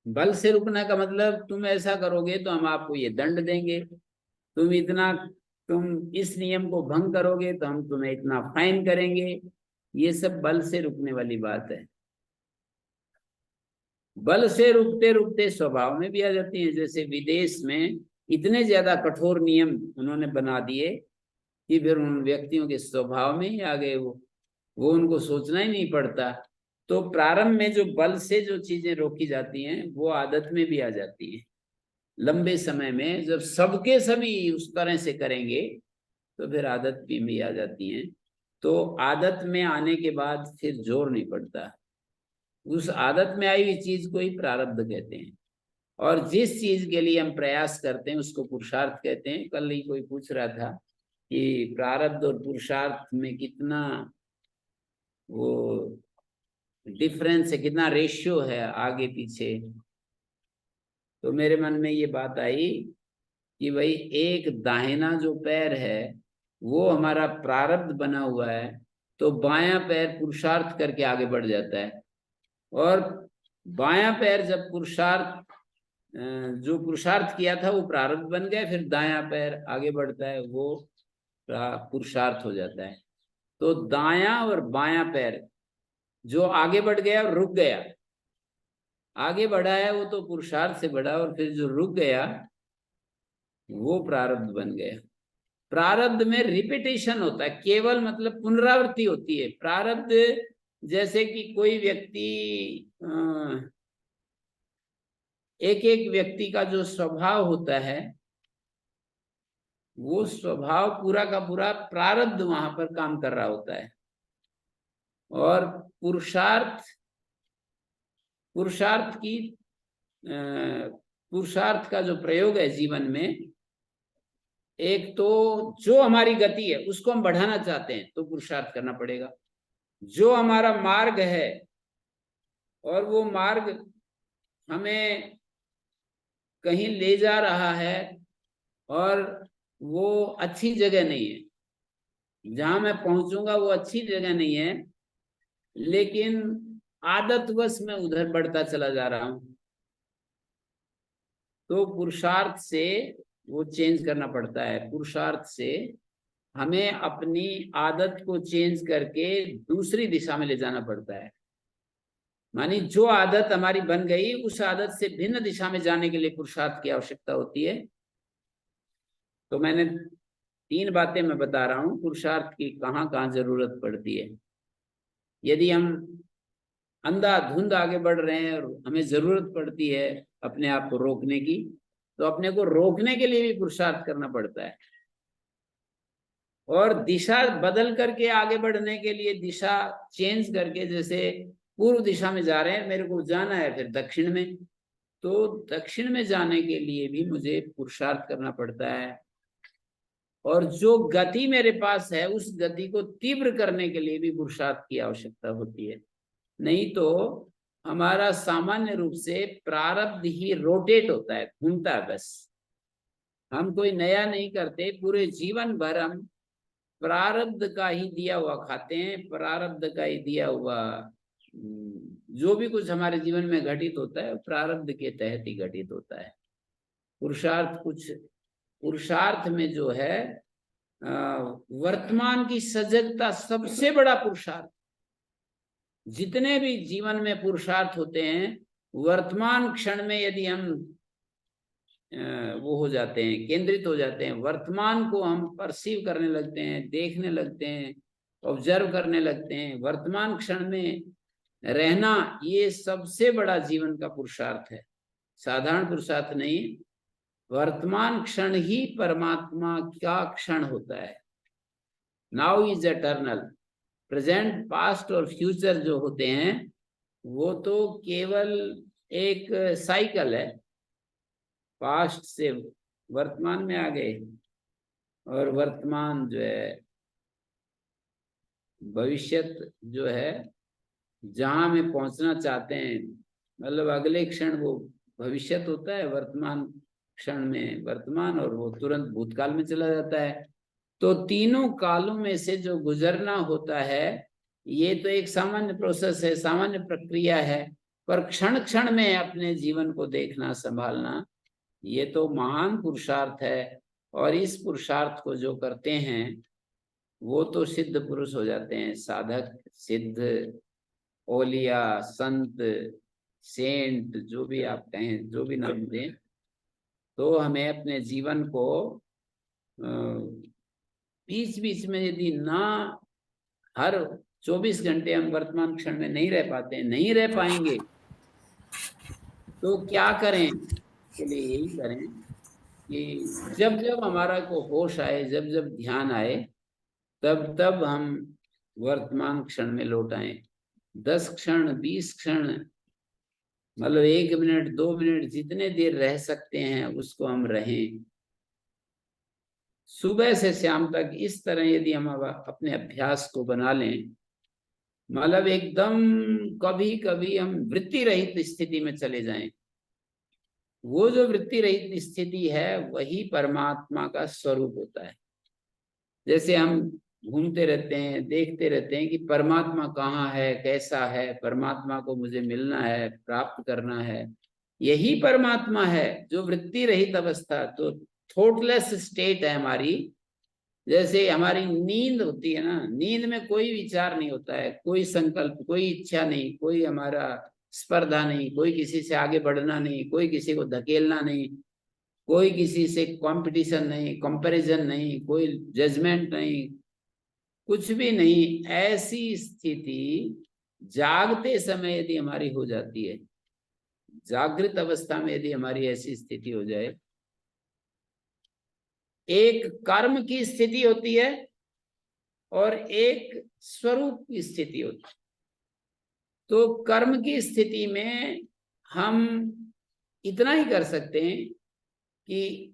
बल से रुकना का मतलब, तुम ऐसा करोगे तो हम आपको ये दंड देंगे, तुम इस नियम को भंग करोगे तो हम तुम्हें इतना फाइन करेंगे। ये सब बल से रुकने वाली बात है। बल से रुकते रुकते स्वभाव में भी आ जाती है। जैसे विदेश में इतने ज्यादा कठोर नियम उन्होंने बना दिए कि फिर उन व्यक्तियों के स्वभाव में ही आ गए। वो उनको सोचना ही नहीं पड़ता। तो प्रारंभ में जो बल से जो चीजें रोकी जाती हैं, वो आदत में भी आ जाती हैं। लंबे समय में जब सबके सभी उस तरह से करेंगे, तो फिर आदत भी आ जाती हैं। तो आदत में आने के बाद फिर जोर नहीं पड़ता। उस आदत में आई हुई चीज को ही प्रारब्ध कहते हैं। और जिस चीज के लिए हम प्रयास करते हैं, उसको पुरुषार्थ कहते हैं। कल ही कोई पूछ रहा था कि प्रारब्ध और पुरुषार्थ में कितना वो डिफरेंस है, कितना रेशियो है आगे पीछे। तो मेरे मन में ये बात आई कि भाई एक दाहिना जो पैर है, वो हमारा प्रारब्ध बना हुआ है, तो बायां पैर पुरुषार्थ करके आगे बढ़ जाता है। और बायां पैर जब जो पुरुषार्थ किया था वो प्रारब्ध बन गया, फिर दायां पैर आगे बढ़ता है, वो पुरुषार्थ हो जाता है। तो दायां और बायां पैर जो आगे बढ़ गया और रुक गया, आगे बढ़ा है वो तो पुरुषार्थ से बढ़ा, और फिर जो रुक गया वो प्रारब्ध बन गया। प्रारब्ध में रिपीटेशन होता है, केवल मतलब पुनरावृत्ति होती है। प्रारब्ध जैसे कि कोई व्यक्ति, एक एक व्यक्ति का जो स्वभाव होता है, वो स्वभाव पूरा का पूरा प्रारब्ध वहां पर काम कर रहा होता है। और पुरुषार्थ की पुरुषार्थ का जो प्रयोग है जीवन में, एक तो जो हमारी गति है उसको हम बढ़ाना चाहते हैं तो पुरुषार्थ करना पड़ेगा। जो हमारा मार्ग है और वो मार्ग हमें कहीं ले जा रहा है और वो अच्छी जगह नहीं है, जहां मैं पहुंचूंगा वो अच्छी जगह नहीं है, लेकिन आदतवश मैं उधर बढ़ता चला जा रहा हूं, तो पुरुषार्थ से वो चेंज करना पड़ता है। पुरुषार्थ से हमें अपनी आदत को चेंज करके दूसरी दिशा में ले जाना पड़ता है। मानी जो आदत हमारी बन गई, उस आदत से भिन्न दिशा में जाने के लिए पुरुषार्थ की आवश्यकता होती है। तो मैंने 3 बातें मैं बता रहा हूं पुरुषार्थ की कहाँ कहाँ जरूरत पड़ती है। यदि हम अंधाधुंध आगे बढ़ रहे हैं और हमें जरूरत पड़ती है अपने आप को रोकने की, तो अपने को रोकने के लिए भी पुरुषार्थ करना पड़ता है। और दिशा बदल करके आगे बढ़ने के लिए, दिशा चेंज करके, जैसे पूर्व दिशा में जा रहे हैं, मेरे को जाना है फिर दक्षिण में, तो दक्षिण में जाने के लिए भी मुझे पुरुषार्थ करना पड़ता है। और जो गति मेरे पास है, उस गति को तीव्र करने के लिए भी पुरुषार्थ की आवश्यकता होती है। नहीं तो हमारा सामान्य रूप से प्रारब्ध ही रोटेट होता है, घूमता है बस। हम कोई नया नहीं करते, पूरे जीवन भर हम प्रारब्ध का ही दिया हुआ खाते हैं, प्रारब्ध का ही दिया हुआ जो भी कुछ हमारे जीवन में घटित होता है, प्रारब्ध के तहत ही घटित होता है। पुरुषार्थ में जो है वर्तमान की सजगता सबसे बड़ा पुरुषार्थ। जितने भी जीवन में पुरुषार्थ होते हैं, वर्तमान क्षण में यदि हम वो हो जाते हैं, केंद्रित हो जाते हैं, वर्तमान को हम परसीव करने लगते हैं, देखने लगते हैं, ऑब्जर्व करने लगते हैं, वर्तमान क्षण में रहना, ये सबसे बड़ा जीवन का पुरुषार्थ है। साधारण पुरुषार्थ नहीं, वर्तमान क्षण ही परमात्मा का क्षण होता है। Now is eternal. Present, past और फ्यूचर जो होते हैं वो तो केवल एक साइकिल है। पास्ट से वर्तमान में आ गए और वर्तमान जो है, भविष्यत जो है, जहां में पहुंचना चाहते हैं, मतलब अगले क्षण वो भविष्यत होता है, वर्तमान क्षण में वर्तमान, और वो तुरंत भूतकाल में चला जाता है। तो तीनों कालों में से जो गुजरना होता है, ये तो एक सामान्य प्रोसेस है, सामान्य प्रक्रिया है। पर क्षण क्षण में अपने जीवन को देखना, संभालना, ये तो महान पुरुषार्थ है। और इस पुरुषार्थ को जो करते हैं वो तो सिद्ध पुरुष हो जाते हैं, साधक, सिद्ध, ओलिया, संत, सेंट, जो भी आप कहें, जो भी नाम दें। तो हमें अपने जीवन को बीच बीच में, यदि ना हर 24 घंटे हम वर्तमान क्षण में नहीं रह पाते, नहीं रह पाएंगे, तो क्या करें? के लिए यही करें कि जब जब हमारा को होश आए, जब जब ध्यान आए, तब तब हम वर्तमान क्षण में लौट आए। 10 क्षण, 20 क्षण, मतलब 1 मिनट, 2 मिनट, जितने देर रह सकते हैं उसको हम रहें। सुबह से शाम तक इस तरह यदि हम अपने अभ्यास को बना लें, मतलब एकदम कभी कभी हम वृत्ति रहित स्थिति में चले जाएं, वो जो वृत्ति रहित स्थिति है वही परमात्मा का स्वरूप होता है। जैसे हम घूमते रहते हैं, देखते रहते हैं कि परमात्मा कहाँ है, कैसा है, परमात्मा को मुझे मिलना है, प्राप्त करना है। यही परमात्मा है जो वृत्ति रहित अवस्था, तो थॉटलेस स्टेट है हमारी। जैसे हमारी नींद होती है ना, नींद में कोई विचार नहीं होता है, कोई संकल्प, कोई इच्छा नहीं, कोई हमारा स्पर्धा नहीं, कोई किसी से आगे बढ़ना नहीं, कोई किसी को धकेलना नहीं, कोई किसी से कंपटीशन नहीं, कंपैरिजन नहीं, कोई जजमेंट नहीं, कुछ भी नहीं। ऐसी स्थिति जागते समय यदि हमारी हो जाती है, जागृत अवस्था में यदि हमारी ऐसी स्थिति हो जाए, एक कर्म की स्थिति होती है और एक स्वरूप की स्थिति होती है। तो कर्म की स्थिति में हम इतना ही कर सकते हैं कि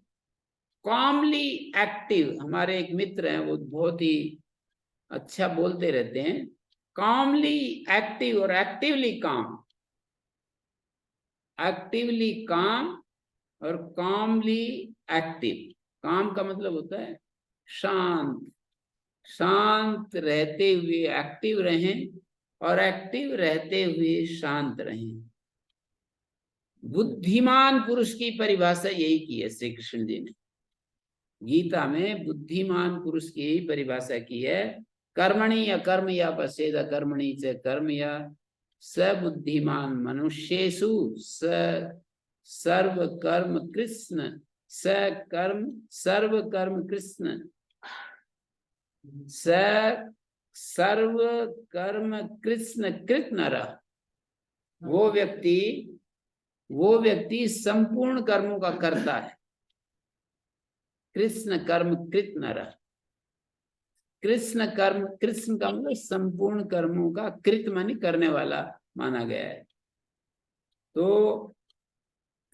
कॉमली एक्टिव, हमारे एक मित्र हैं, वो बहुत ही अच्छा बोलते रहते हैं, कॉमली एक्टिव और एक्टिवली काम। एक्टिवली काम और कॉमली एक्टिव। काम का मतलब होता है शांत, शांत रहते हुए एक्टिव रहें और एक्टिव रहते हुए शांत रहें। बुद्धिमान पुरुष की परिभाषा यही की है श्री कृष्ण जी ने गीता में। बुद्धिमान पुरुष की यही परिभाषा की है, कर्मणि अकर्म या पश्चेद अकर्मणि च कर्म या स बुद्धिमान मनुष्येषु स सर्व कर्म कृष्ण स कर्म सर्व कर्म कृष्ण स सर्व कर्म कृष्ण कृत नर। वो व्यक्ति संपूर्ण कर्मों का कर्ता है। कृष्ण कर्म कृत नर। कृष्ण कर्म, कृष्ण का मतलब संपूर्ण कर्मों का, कृत मानी करने वाला माना गया है। तो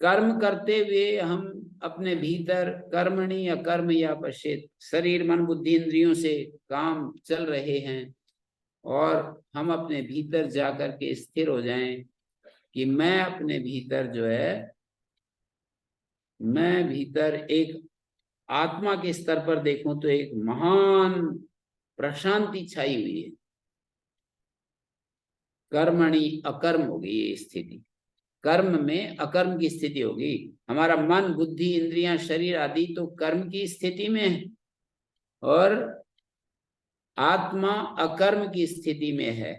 कर्म करते हुए हम अपने भीतर कर्मणि या कर्म या पश्चेत, शरीर मन बुद्धि इंद्रियों से काम चल रहे हैं, और हम अपने भीतर जाकर के स्थिर हो जाएं कि मैं अपने भीतर जो है, मैं भीतर एक आत्मा के स्तर पर देखूं तो एक महान प्रशांति छाई हुई है। कर्मणि अकर्म होगी ये स्थिति, कर्म में अकर्म की स्थिति होगी। हमारा मन बुद्धि इंद्रियां शरीर आदि तो कर्म की स्थिति में है, और आत्मा अकर्म की स्थिति में है,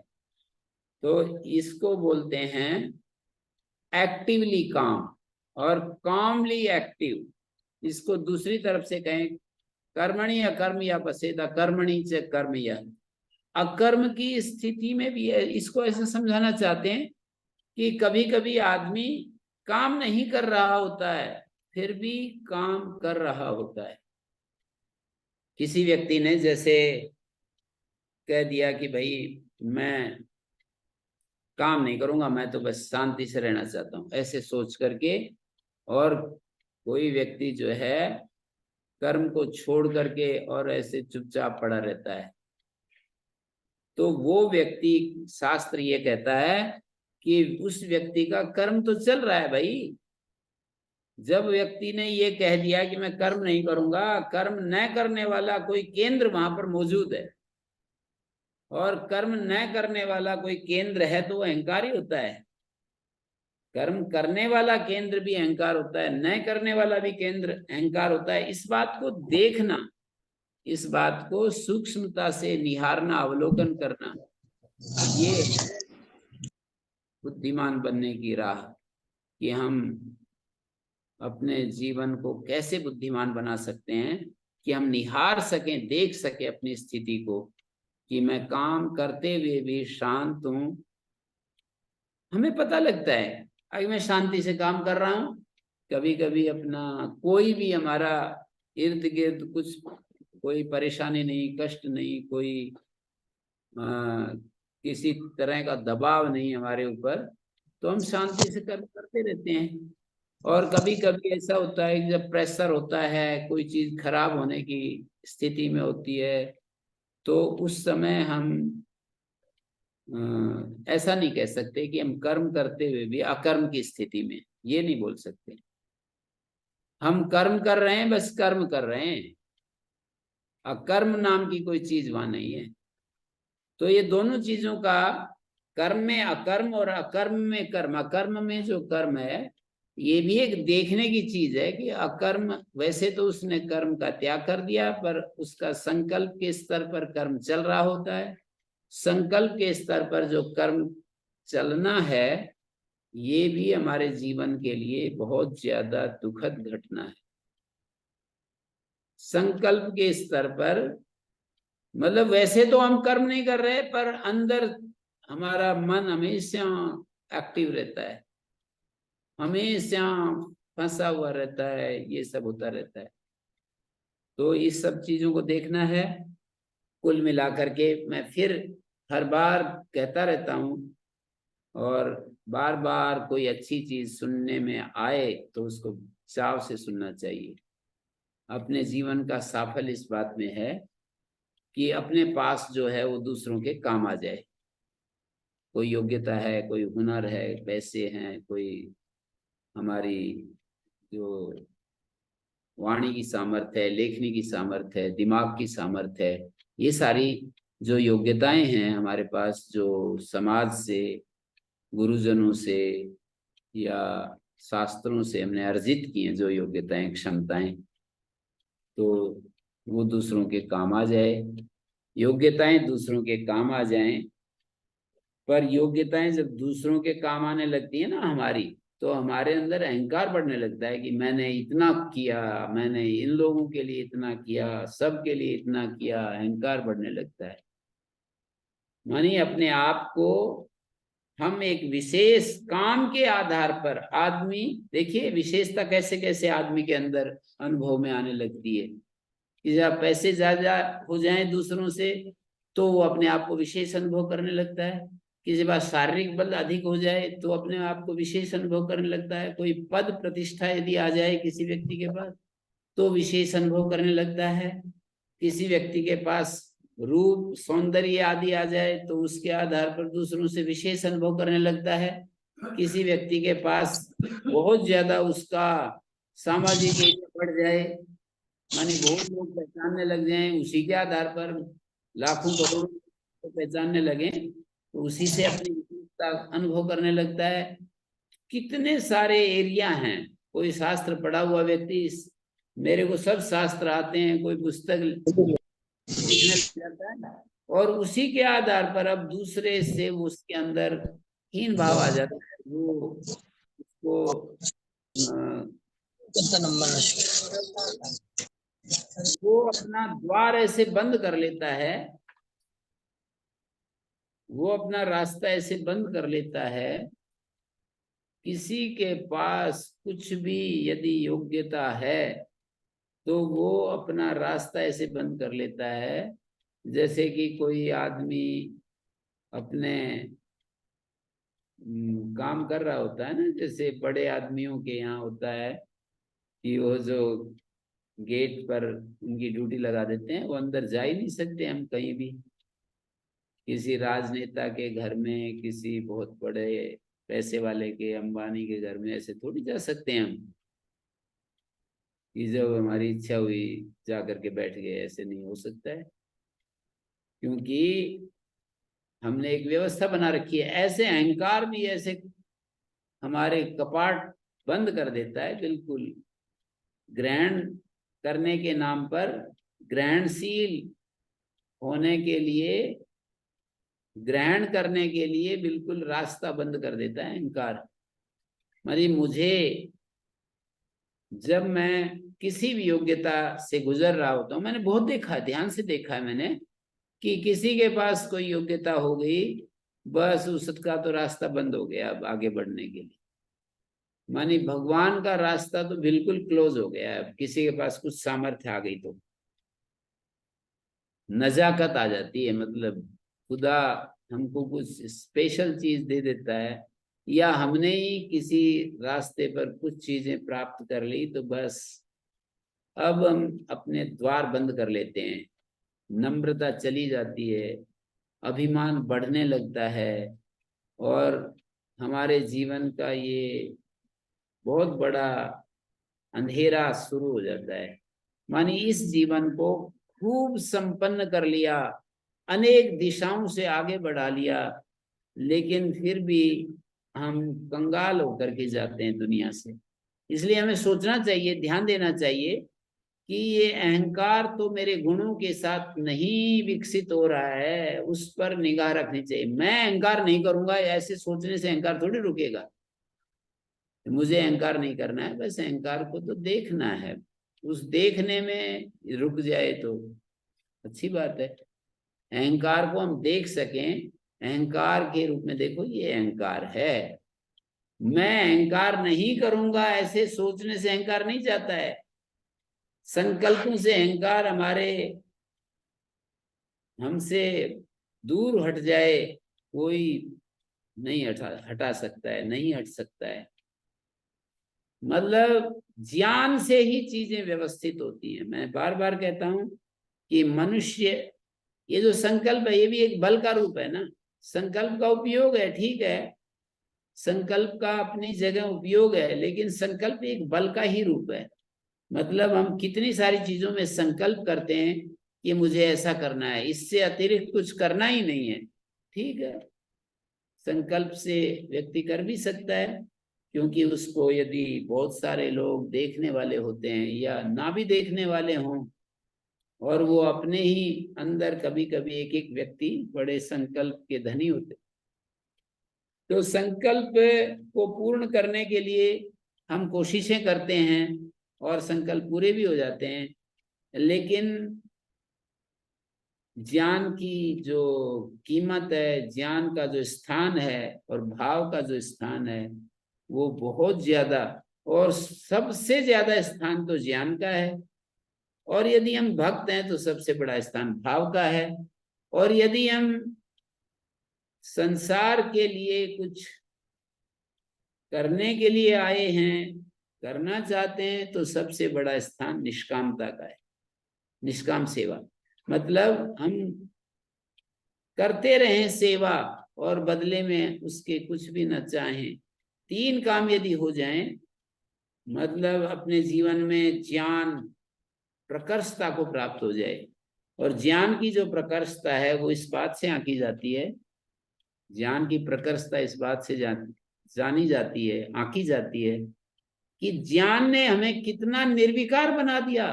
तो इसको बोलते हैं एक्टिवली काम और कामली एक्टिव। इसको दूसरी तरफ से कहें, कर्मणि अकर्म या पश्येत अकर्मणि च कर्म यह। अकर्म की स्थिति में भी इसको ऐसा समझाना चाहते हैं कि कभी कभी आदमी काम नहीं कर रहा होता है फिर भी काम कर रहा होता है। किसी व्यक्ति ने जैसे कह दिया कि भाई मैं काम नहीं करूंगा, मैं तो बस शांति से रहना चाहता हूं, ऐसे सोच करके, और कोई व्यक्ति जो है कर्म को छोड़ करके और ऐसे चुपचाप पड़ा रहता है, तो वो व्यक्ति, शास्त्र ये कहता है कि उस व्यक्ति का कर्म तो चल रहा है भाई। जब व्यक्ति ने ये कह दिया कि मैं कर्म नहीं करूंगा, कर्म न करने वाला कोई केंद्र वहां पर मौजूद है, और कर्म न करने वाला कोई केंद्र है तो वो अहंकार ही होता है। कर्म करने वाला केंद्र भी अहंकार होता है, न करने वाला भी केंद्र अहंकार होता है। इस बात को देखना, इस बात को सूक्ष्मता से निहारना, अवलोकन करना, ये बुद्धिमान बनने की राह, कि हम अपने जीवन को कैसे बुद्धिमान बना सकते हैं, कि हम निहार सकें, देख सकें अपनी स्थिति को, कि मैं काम करते हुए भी शांत हूं। हमें पता लगता है अगर मैं शांति से काम कर रहा हूं, कभी कभी अपना कोई भी हमारा इर्द गिर्द कुछ, कोई परेशानी नहीं, कष्ट नहीं, कोई किसी तरह का दबाव नहीं हमारे ऊपर, तो हम शांति से कर्म करते रहते हैं। और कभी कभी ऐसा होता है कि जब प्रेशर होता है, कोई चीज खराब होने की स्थिति में होती है, तो उस समय हम ऐसा नहीं कह सकते कि हम कर्म करते हुए भी अकर्म की स्थिति में, ये नहीं बोल सकते। हम कर्म कर रहे हैं, बस कर्म कर रहे हैं, अकर्म नाम की कोई चीज वहां नहीं है। तो ये दोनों चीजों का, कर्म में अकर्म और अकर्म में कर्म, अकर्म में जो कर्म है ये भी एक देखने की चीज है कि अकर्म, वैसे तो उसने कर्म का त्याग कर दिया, पर उसका संकल्प के स्तर पर कर्म चल रहा होता है। संकल्प के स्तर पर जो कर्म चलना है, ये भी हमारे जीवन के लिए बहुत ज्यादा दुखद घटना है। संकल्प के स्तर पर, मतलब वैसे तो हम कर्म नहीं कर रहे, पर अंदर हमारा मन हमेशा एक्टिव रहता है, हमेशा फंसा हुआ रहता है, ये सब होता रहता है। तो इस सब चीजों को देखना है। कुल मिलाकर के मैं फिर हर बार कहता रहता हूँ, और बार बार कोई अच्छी चीज सुनने में आए तो उसको चाव से सुनना चाहिए। अपने जीवन का साफल्य इस बात में है कि अपने पास जो है वो दूसरों के काम आ जाए। कोई योग्यता है, कोई हुनर है, पैसे हैं, कोई हमारी जो वाणी की सामर्थ्य है, लेखनी की सामर्थ्य है, दिमाग की सामर्थ्य है, ये सारी जो योग्यताएं हैं हमारे पास, जो समाज से, गुरुजनों से या शास्त्रों से हमने अर्जित की हैं जो योग्यताएं, क्षमताएं, तो वो दूसरों के काम आ जाए। योग्यताएं दूसरों के काम आ जाएं, पर योग्यताएं जब दूसरों के काम आने लगती है ना हमारी, तो हमारे अंदर अहंकार बढ़ने लगता है कि मैंने इतना किया, मैंने इन लोगों के लिए इतना किया, सबके लिए इतना किया, अहंकार बढ़ने लगता है। मानिए अपने आप को हम एक विशेष काम के आधार पर, आदमी देखिए विशेषता कैसे कैसे आदमी के अंदर अनुभव में आने लगती है कि जब पैसे ज्यादा हो जाएं दूसरों से तो वो अपने आप को विशेष अनुभव करने लगता है। किसी के पास शारीरिक बल अधिक हो जाए तो अपने आप को विशेष अनुभव करने लगता है। कोई पद प्रतिष्ठा यदि आ जाए किसी व्यक्ति के पास तो विशेष अनुभव करने लगता है। किसी व्यक्ति के पास रूप सौंदर्य आदि आ जाए तो उसके आधार पर दूसरों से विशेष अनुभव करने लगता है। किसी व्यक्ति के पास बहुत ज्यादा उसका सामाजिक एरिया बढ़ जाए, माने बहुत लोग पहचानने लग जाएं, उसी के आधार पर लाखों करोड़ों को पहचानने लगे तो उसी से अपनी विशेषता अनुभव करने लगता है। कितने सारे एरिया हैं। कोई शास्त्र पढ़ा हुआ व्यक्ति, मेरे को सब शास्त्र आते हैं, कोई पुस्तक जाता है और उसी के आधार पर अब दूसरे से उसके अंदर हीन भाव आ जाता है। वो उसको वो अपना द्वार ऐसे बंद कर लेता है, वो अपना रास्ता ऐसे बंद कर लेता है। किसी के पास कुछ भी यदि योग्यता है तो वो अपना रास्ता ऐसे बंद कर लेता है, जैसे कि कोई आदमी अपने काम कर रहा होता है ना, जैसे बड़े आदमियों के यहाँ होता है कि वो जो गेट पर उनकी ड्यूटी लगा देते हैं, वो अंदर जा ही नहीं सकते हम कहीं भी। किसी राजनेता के घर में, किसी बहुत बड़े पैसे वाले के, अंबानी के घर में ऐसे थोड़ी जा सकते हैं हम कि जब हमारी इच्छा हुई जा करके बैठ गए, ऐसे नहीं हो सकता है, क्योंकि हमने एक व्यवस्था बना रखी है। ऐसे अहंकार भी ऐसे हमारे कपाट बंद कर देता है बिल्कुल। ग्रहण करने के नाम पर, ग्रहणशील होने के लिए, ग्रहण करने के लिए बिल्कुल रास्ता बंद कर देता है अहंकार। मानी मुझे, जब मैं किसी भी योग्यता से गुजर रहा होता हूं, मैंने बहुत देखा है, ध्यान से देखा है मैंने, कि किसी के पास कोई योग्यता हो गई, बस उसका तो रास्ता बंद हो गया अब आगे बढ़ने के लिए। मानी भगवान का रास्ता तो बिल्कुल क्लोज हो गया है। अब किसी के पास कुछ सामर्थ्य आ गई तो नजाकत आ जाती है, मतलब खुदा हमको कुछ स्पेशल चीज दे देता है, या हमने ही किसी रास्ते पर कुछ चीजें प्राप्त कर ली, तो बस अब हम अपने द्वार बंद कर लेते हैं। नम्रता चली जाती है, अभिमान बढ़ने लगता है, और हमारे जीवन का ये बहुत बड़ा अंधेरा शुरू हो जाता है। मानी इस जीवन को खूब संपन्न कर लिया, अनेक दिशाओं से आगे बढ़ा लिया, लेकिन फिर भी हम कंगाल होकर के जाते हैं दुनिया से। इसलिए हमें सोचना चाहिए, ध्यान देना चाहिए कि ये अहंकार तो मेरे गुणों के साथ नहीं विकसित हो रहा है, उस पर निगाह रखनी चाहिए। मैं अहंकार नहीं करूंगा, ऐसे सोचने से अहंकार थोड़ी रुकेगा। मुझे अहंकार नहीं करना है, बस अहंकार को तो देखना है, उस देखने में रुक जाए तो अच्छी बात है। अहंकार को हम देख सकें, अहंकार के रूप में देखो ये अहंकार है, मैं अहंकार नहीं करूंगा, ऐसे सोचने से अहंकार नहीं जाता है। संकल्पों से अहंकार हमारे हमसे दूर हट जाए, कोई नहीं हटा सकता है, नहीं हट सकता है। मतलब ज्ञान से ही चीजें व्यवस्थित होती हैं। मैं बार बार कहता हूं कि मनुष्य, ये जो संकल्प है ये भी एक बल का रूप है ना। संकल्प का उपयोग है, ठीक है, संकल्प का अपनी जगह उपयोग है, लेकिन संकल्प एक बल का ही रूप है। मतलब हम कितनी सारी चीजों में संकल्प करते हैं कि मुझे ऐसा करना है, इससे अतिरिक्त कुछ करना ही नहीं है, ठीक है। संकल्प से व्यक्ति कर भी सकता है, क्योंकि उसको यदि बहुत सारे लोग देखने वाले होते हैं या ना भी देखने वाले हों, और वो अपने ही अंदर कभी कभी एक एक व्यक्ति बड़े संकल्प के धनी होते, तो संकल्प को पूर्ण करने के लिए हम कोशिशें करते हैं और संकल्प पूरे भी हो जाते हैं। लेकिन ज्ञान की जो कीमत है, ज्ञान का जो स्थान है और भाव का जो स्थान है, वो बहुत ज्यादा, और सबसे ज्यादा स्थान तो ज्ञान का है। और यदि हम भक्त हैं तो सबसे बड़ा स्थान भाव का है। और यदि हम संसार के लिए कुछ करने के लिए आए हैं, करना चाहते हैं, तो सबसे बड़ा स्थान निष्कामता का है, निष्काम सेवा। मतलब हम करते रहें सेवा और बदले में उसके कुछ भी न चाहें। तीन काम यदि हो जाएं, मतलब अपने जीवन में ज्ञान प्रकर्षता को प्राप्त हो जाए। और ज्ञान की जो प्रकर्षता है वो इस बात से आंकी जाती है, ज्ञान की प्रकर्षता इस बात से जानी जाती है, आंकी जाती है कि ज्ञान ने हमें कितना निर्विकार बना दिया,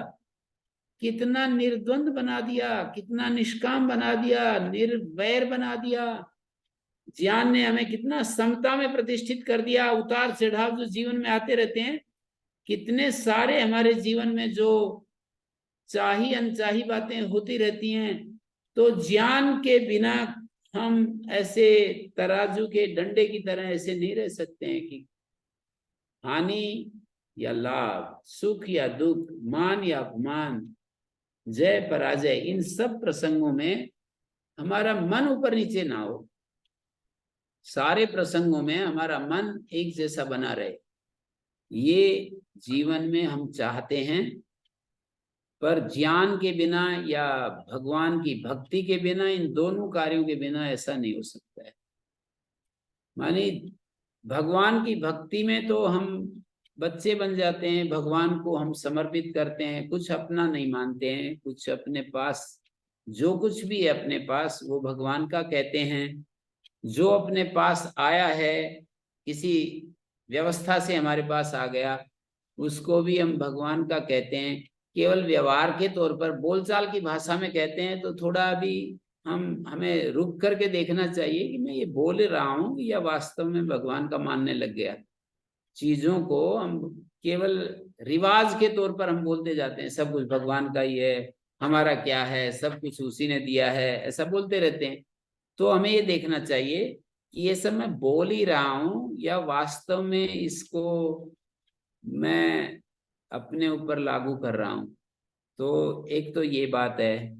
कितना निर्द्वंद बना दिया, कितना निष्काम बना दिया, निर्वैर बना दिया। ज्ञान ने हमें कितना समता में प्रतिष्ठित कर दिया। उतार चढ़ाव जो जीवन में आते रहते हैं, कितने सारे हमारे जीवन में जो चाही अनचाही बातें होती रहती हैं, तो ज्ञान के बिना हम ऐसे तराजू के डंडे की तरह ऐसे नहीं रह सकते हैं कि हानि या लाभ, सुख या दुख, मान या अपमान, जय पराजय, इन सब प्रसंगों में हमारा मन ऊपर नीचे ना हो। सारे प्रसंगों में हमारा मन एक जैसा बना रहे, ये जीवन में हम चाहते हैं। पर ज्ञान के बिना या भगवान की भक्ति के बिना, इन दोनों कार्यों के बिना ऐसा नहीं हो सकता है। मानी भगवान की भक्ति में तो हम बच्चे बन जाते हैं, भगवान को हम समर्पित करते हैं, कुछ अपना नहीं मानते हैं, कुछ अपने पास जो कुछ भी है अपने पास वो भगवान का कहते हैं। जो अपने पास आया है, किसी व्यवस्था से हमारे पास आ गया, उसको भी हम भगवान का कहते हैं। केवल व्यवहार के तौर पर बोलचाल की भाषा में कहते हैं, तो थोड़ा अभी हमें रुक करके देखना चाहिए कि मैं ये बोल रहा हूँ या वास्तव में भगवान का मानने लग गया। चीजों को हम केवल रिवाज के तौर पर हम बोलते जाते हैं, सब कुछ भगवान का ही है, हमारा क्या है, सब कुछ उसी ने दिया है, ऐसा बोलते रहते हैं। तो हमें ये देखना चाहिए कि ये सब मैं बोल ही रहा हूँ या वास्तव में इसको मैं अपने ऊपर लागू कर रहा हूँ। तो एक तो ये बात है।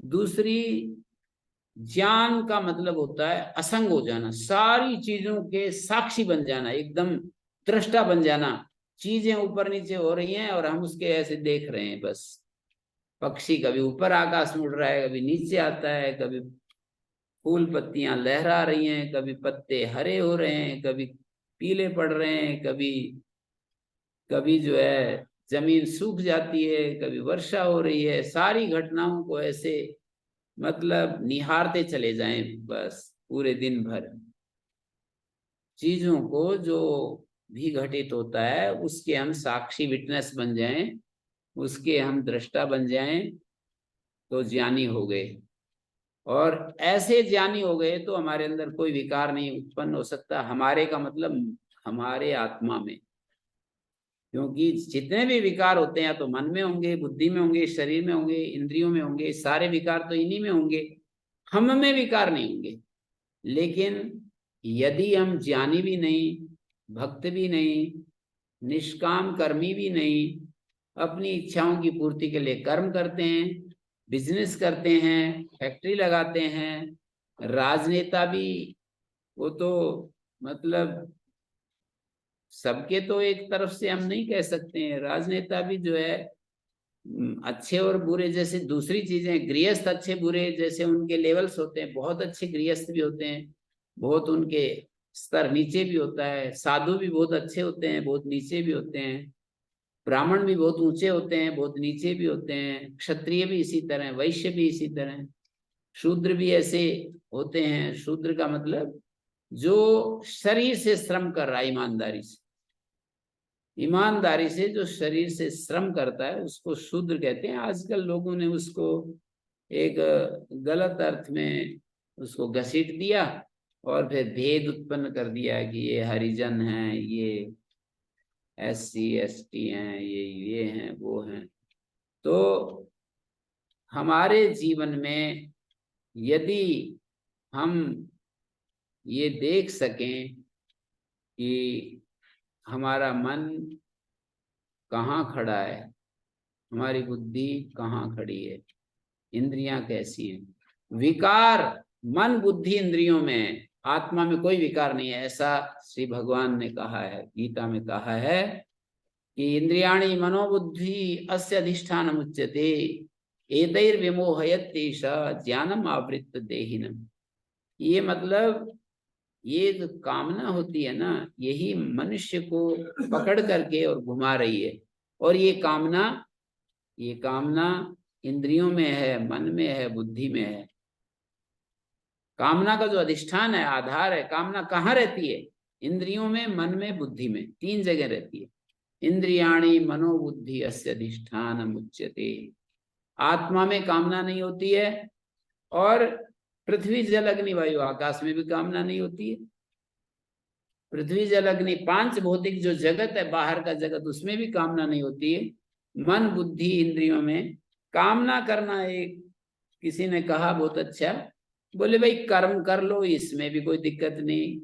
दूसरी, ज्ञान का मतलब होता है असंग हो जाना, सारी चीजों के साक्षी बन जाना, एकदम दृष्टा बन जाना। चीजें ऊपर नीचे हो रही हैं और हम उसके ऐसे देख रहे हैं बस। पक्षी कभी ऊपर आकाश में उड़ रहा है, कभी नीचे आता है, कभी फूल पत्तियां लहरा रही हैं, कभी पत्ते हरे हो रहे हैं, कभी पीले पड़ रहे हैं, कभी कभी जो है जमीन सूख जाती है, कभी वर्षा हो रही है। सारी घटनाओं को ऐसे मतलब निहारते चले जाएं बस पूरे दिन भर। चीजों को जो भी घटित होता है उसके हम साक्षी विटनेस बन जाएं, उसके हम दृष्टा बन जाएं, तो ज्ञानी हो गए। और ऐसे ज्ञानी हो गए तो हमारे अंदर कोई विकार नहीं उत्पन्न हो सकता। हमारे का मतलब हमारे आत्मा में, क्योंकि जितने भी विकार होते हैं या तो मन में होंगे, बुद्धि में होंगे, शरीर में होंगे, इंद्रियों में होंगे, सारे विकार तो इन्हीं में होंगे, हम में विकार नहीं होंगे। लेकिन यदि हम ज्ञानी भी नहीं, भक्त भी नहीं, निष्काम कर्मी भी नहीं, अपनी इच्छाओं की पूर्ति के लिए कर्म करते हैं, बिजनेस करते हैं, फैक्ट्री लगाते हैं, राजनेता भी, वो तो मतलब सबके तो एक तरफ से हम नहीं कह सकते हैं। राजनेता भी जो है अच्छे और बुरे जैसे दूसरी चीजें, गृहस्थ अच्छे बुरे जैसे उनके लेवल्स होते हैं, बहुत अच्छे गृहस्थ भी होते हैं, बहुत उनके स्तर नीचे भी होता है। साधु भी बहुत अच्छे होते हैं, बहुत नीचे भी होते हैं। ब्राह्मण भी बहुत ऊंचे होते हैं, बहुत नीचे भी होते हैं। क्षत्रिय भी इसी तरह, वैश्य भी इसी तरह, शूद्र भी ऐसे होते हैं। शूद्र का मतलब जो शरीर से श्रम कर रहा है, ईमानदारी से, ईमानदारी से जो शरीर से श्रम करता है उसको शूद्र कहते हैं। आजकल लोगों ने उसको एक गलत अर्थ में उसको घसीट दिया और फिर भेद उत्पन्न कर दिया कि ये हरिजन हैं, ये SC ST हैं, ये हैं, वो हैं। तो हमारे जीवन में यदि हम ये देख सकें कि हमारा मन कहाँ खड़ा है, हमारी बुद्धि कहाँ खड़ी है, इंद्रियां कैसी हैं, विकार मन बुद्धि इंद्रियों में है, आत्मा में कोई विकार नहीं है। ऐसा श्री भगवान ने कहा है, गीता में कहा है कि इंद्रियाणि मनोबुद्धि अस्य अधिष्ठानम् उच्यते एतैर्विमोहयत्येष ज्ञानम आवृत्त देहिनम्। ये मतलब ये जो कामना होती है ना, यही मनुष्य को पकड़ करके और घुमा रही है। और ये कामना इंद्रियों में है, मन में है, बुद्धि में है। कामना का जो अधिष्ठान है, आधार है, कामना कहाँ रहती है? इंद्रियों में, मन में, बुद्धि में, 3 जगह रहती है। इंद्रियाणि मनोबुद्धि अस्य अधिष्ठानम् उच्यते। आत्मा में कामना नहीं होती है, और पृथ्वी जल अग्नि वायु आकाश में भी कामना नहीं होती है। पृथ्वी जल अग्नि पांच भौतिक जो जगत है, बाहर का जगत, उसमें भी कामना नहीं होती है। मन बुद्धि इंद्रियों में कामना करना एक, किसी ने कहा बहुत अच्छा, बोले भाई कर्म कर लो, इसमें भी कोई दिक्कत नहीं,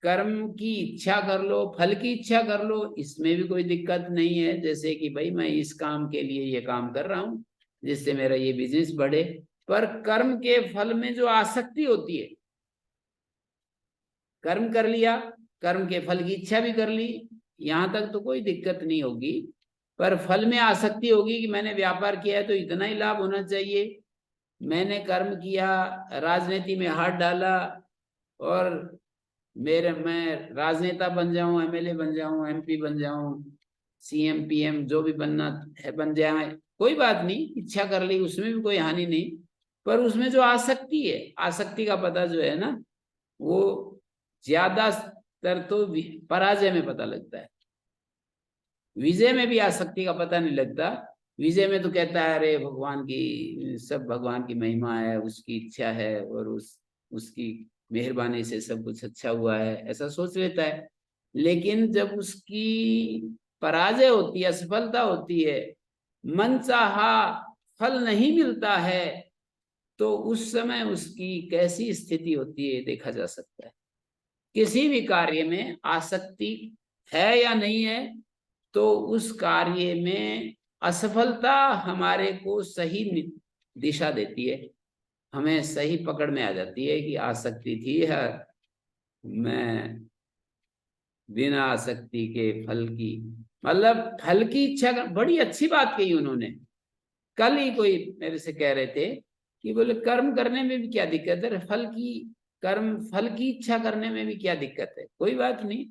कर्म की इच्छा कर लो, फल की इच्छा कर लो, इसमें भी कोई दिक्कत नहीं है। जैसे कि भाई मैं इस काम के लिए ये काम कर रहा हूं जिससे मेरा ये बिजनेस बढ़े, पर कर्म के फल में जो आसक्ति होती है, कर्म कर लिया, कर्म के फल की इच्छा भी कर ली, यहां तक तो कोई दिक्कत नहीं होगी। पर फल में आसक्ति होगी कि मैंने व्यापार किया है तो इतना ही लाभ होना चाहिए, मैंने कर्म किया, राजनीति में हाथ डाला और मैं राजनेता बन जाऊं, एमएलए बन जाऊं, एमपी बन जाऊं, सीएम पीएम जो भी बनना है बन जाए, कोई बात नहीं, इच्छा कर ली, उसमें भी कोई हानि नहीं। पर उसमें जो आसक्ति है, आसक्ति का पता जो है ना, वो ज्यादातर तो पराजय में पता लगता है, विजय में भी आसक्ति का पता नहीं लगता। विजय में तो कहता है अरे भगवान की, सब भगवान की महिमा है, उसकी इच्छा है और उसकी मेहरबानी से सब कुछ अच्छा हुआ है, ऐसा सोच लेता है। लेकिन जब उसकी पराजय होती है, असफलता होती है, मनचाहा फल नहीं मिलता है, तो उस समय उसकी कैसी स्थिति होती है देखा जा सकता है। किसी भी कार्य में आसक्ति है या नहीं है, तो उस कार्य में असफलता हमारे को सही दिशा देती है, हमें सही पकड़ में आ जाती है कि आसक्ति थी है, मैं बिना आसक्ति के फल की, मतलब फल की इच्छा कर, बड़ी अच्छी बात कही उन्होंने। कल ही कोई मेरे से कह रहे थे कि बोले कर्म करने में भी क्या दिक्कत है, फल की इच्छा करने में भी क्या दिक्कत है, कोई बात नहीं,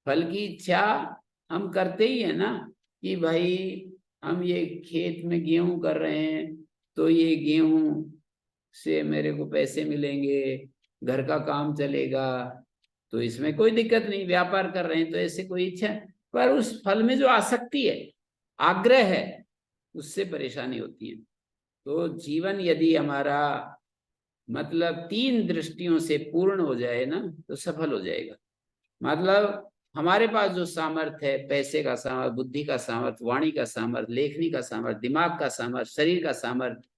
फल की इच्छा हम करते ही है ना, कि भाई हम ये खेत में गेहूं कर रहे हैं तो ये गेहूं से मेरे को पैसे मिलेंगे, घर का काम चलेगा, तो इसमें कोई दिक्कत नहीं, व्यापार कर रहे हैं तो ऐसे कोई इच्छा, पर उस फल में जो आसक्ति है, आग्रह है, उससे परेशानी होती है। तो जीवन यदि हमारा मतलब तीन दृष्टियों से पूर्ण हो जाए ना, तो सफल हो जाएगा। मतलब हमारे पास जो सामर्थ्य है, पैसे का सामर्थ्य, बुद्धि का सामर्थ्य, वाणी का सामर्थ्य, लेखनी का सामर्थ्य, दिमाग का सामर्थ्य, शरीर का सामर्थ्य,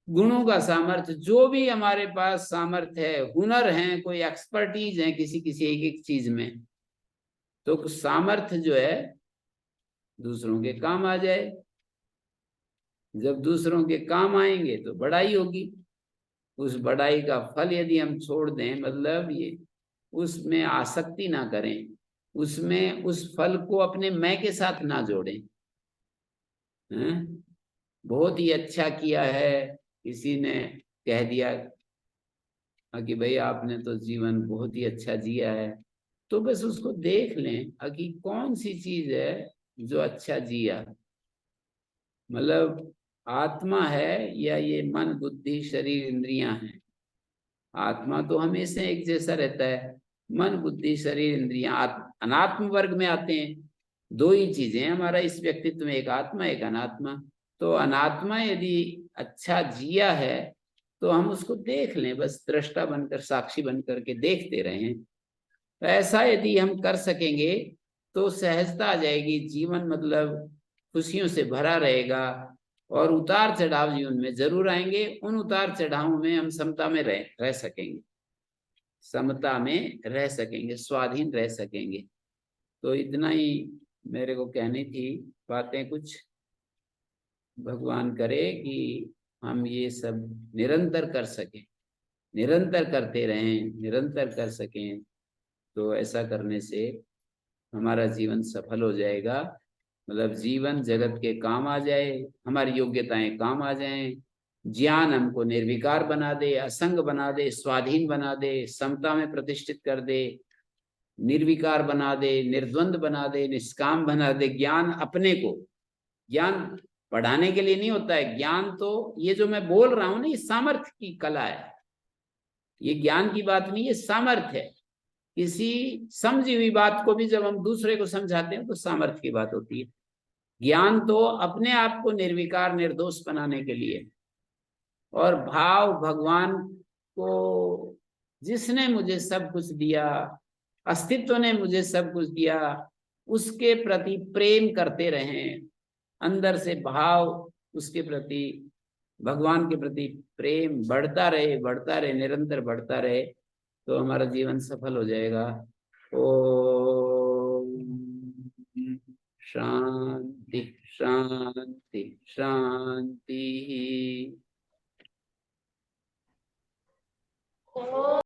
गुणों का सामर्थ्य, जो भी हमारे पास सामर्थ्य है, हुनर है, कोई एक्सपर्टीज है किसी किसी एक एक चीज में, तो सामर्थ्य जो है दूसरों के काम आ जाए। जब दूसरों के काम आएंगे तो बड़ाई होगी, उस बड़ाई का फल यदि हम छोड़ दें, मतलब ये उसमें आसक्ति ना करें, उसमें उस फल को अपने मैं के साथ ना जोड़ें, हैं? बहुत ही अच्छा किया है, किसी ने कह दिया कि भाई आपने तो जीवन बहुत ही अच्छा जिया है, तो बस उसको देख लें कि कौन सी चीज है जो अच्छा जिया, मतलब आत्मा है या ये मन बुद्धि शरीर इंद्रियां हैं। आत्मा तो हमेशा एक जैसा रहता है, मन बुद्धि शरीर इंद्रियां अनात्म वर्ग में आते हैं। दो ही चीजें हमारा इस व्यक्तित्व में, एक आत्मा एक अनात्मा। तो अनात्मा यदि अच्छा जिया है तो हम उसको देख लें, बस दृष्टा बनकर साक्षी बनकर के देखते रहें। तो ऐसा यदि हम कर सकेंगे तो सहजता आ जाएगी, जीवन मतलब खुशियों से भरा रहेगा। और उतार चढ़ाव जीवन में जरूर आएंगे, उन उतार चढ़ावों में हम समता में रह सकेंगे, समता में रह सकेंगे, स्वाधीन रह सकेंगे। तो इतना ही मेरे को कहनी थी बातें कुछ। भगवान करे कि हम ये सब निरंतर कर सकें, निरंतर करते रहें, निरंतर कर सकें, तो ऐसा करने से हमारा जीवन सफल हो जाएगा। मतलब जीवन जगत के काम आ जाए, हमारी योग्यताएं काम आ जाएं, ज्ञान हमको निर्विकार बना दे, असंग बना दे, स्वाधीन बना दे, समता में प्रतिष्ठित कर दे, निर्विकार बना दे, निर्द्वंद बना दे, निष्काम बना दे। ज्ञान अपने को, ज्ञान बढ़ाने के लिए नहीं होता है, ज्ञान तो ये जो मैं बोल रहा हूं ना, ये सामर्थ्य की कला है, ये ज्ञान की बात नहीं, ये सामर्थ्य है। किसी समझी हुई बात को भी जब हम दूसरे को समझाते हैं तो सामर्थ्य की बात होती है। ज्ञान तो अपने आप को निर्विकार निर्दोष बनाने के लिए, और भाव भगवान को, जिसने मुझे सब कुछ दिया, अस्तित्व ने मुझे सब कुछ दिया, उसके प्रति प्रेम करते रहें, अंदर से भाव उसके प्रति, भगवान के प्रति प्रेम बढ़ता रहे, निरंतर बढ़ता रहे, तो हमारा जीवन सफल हो जाएगा। ओम शांति शांति शांति।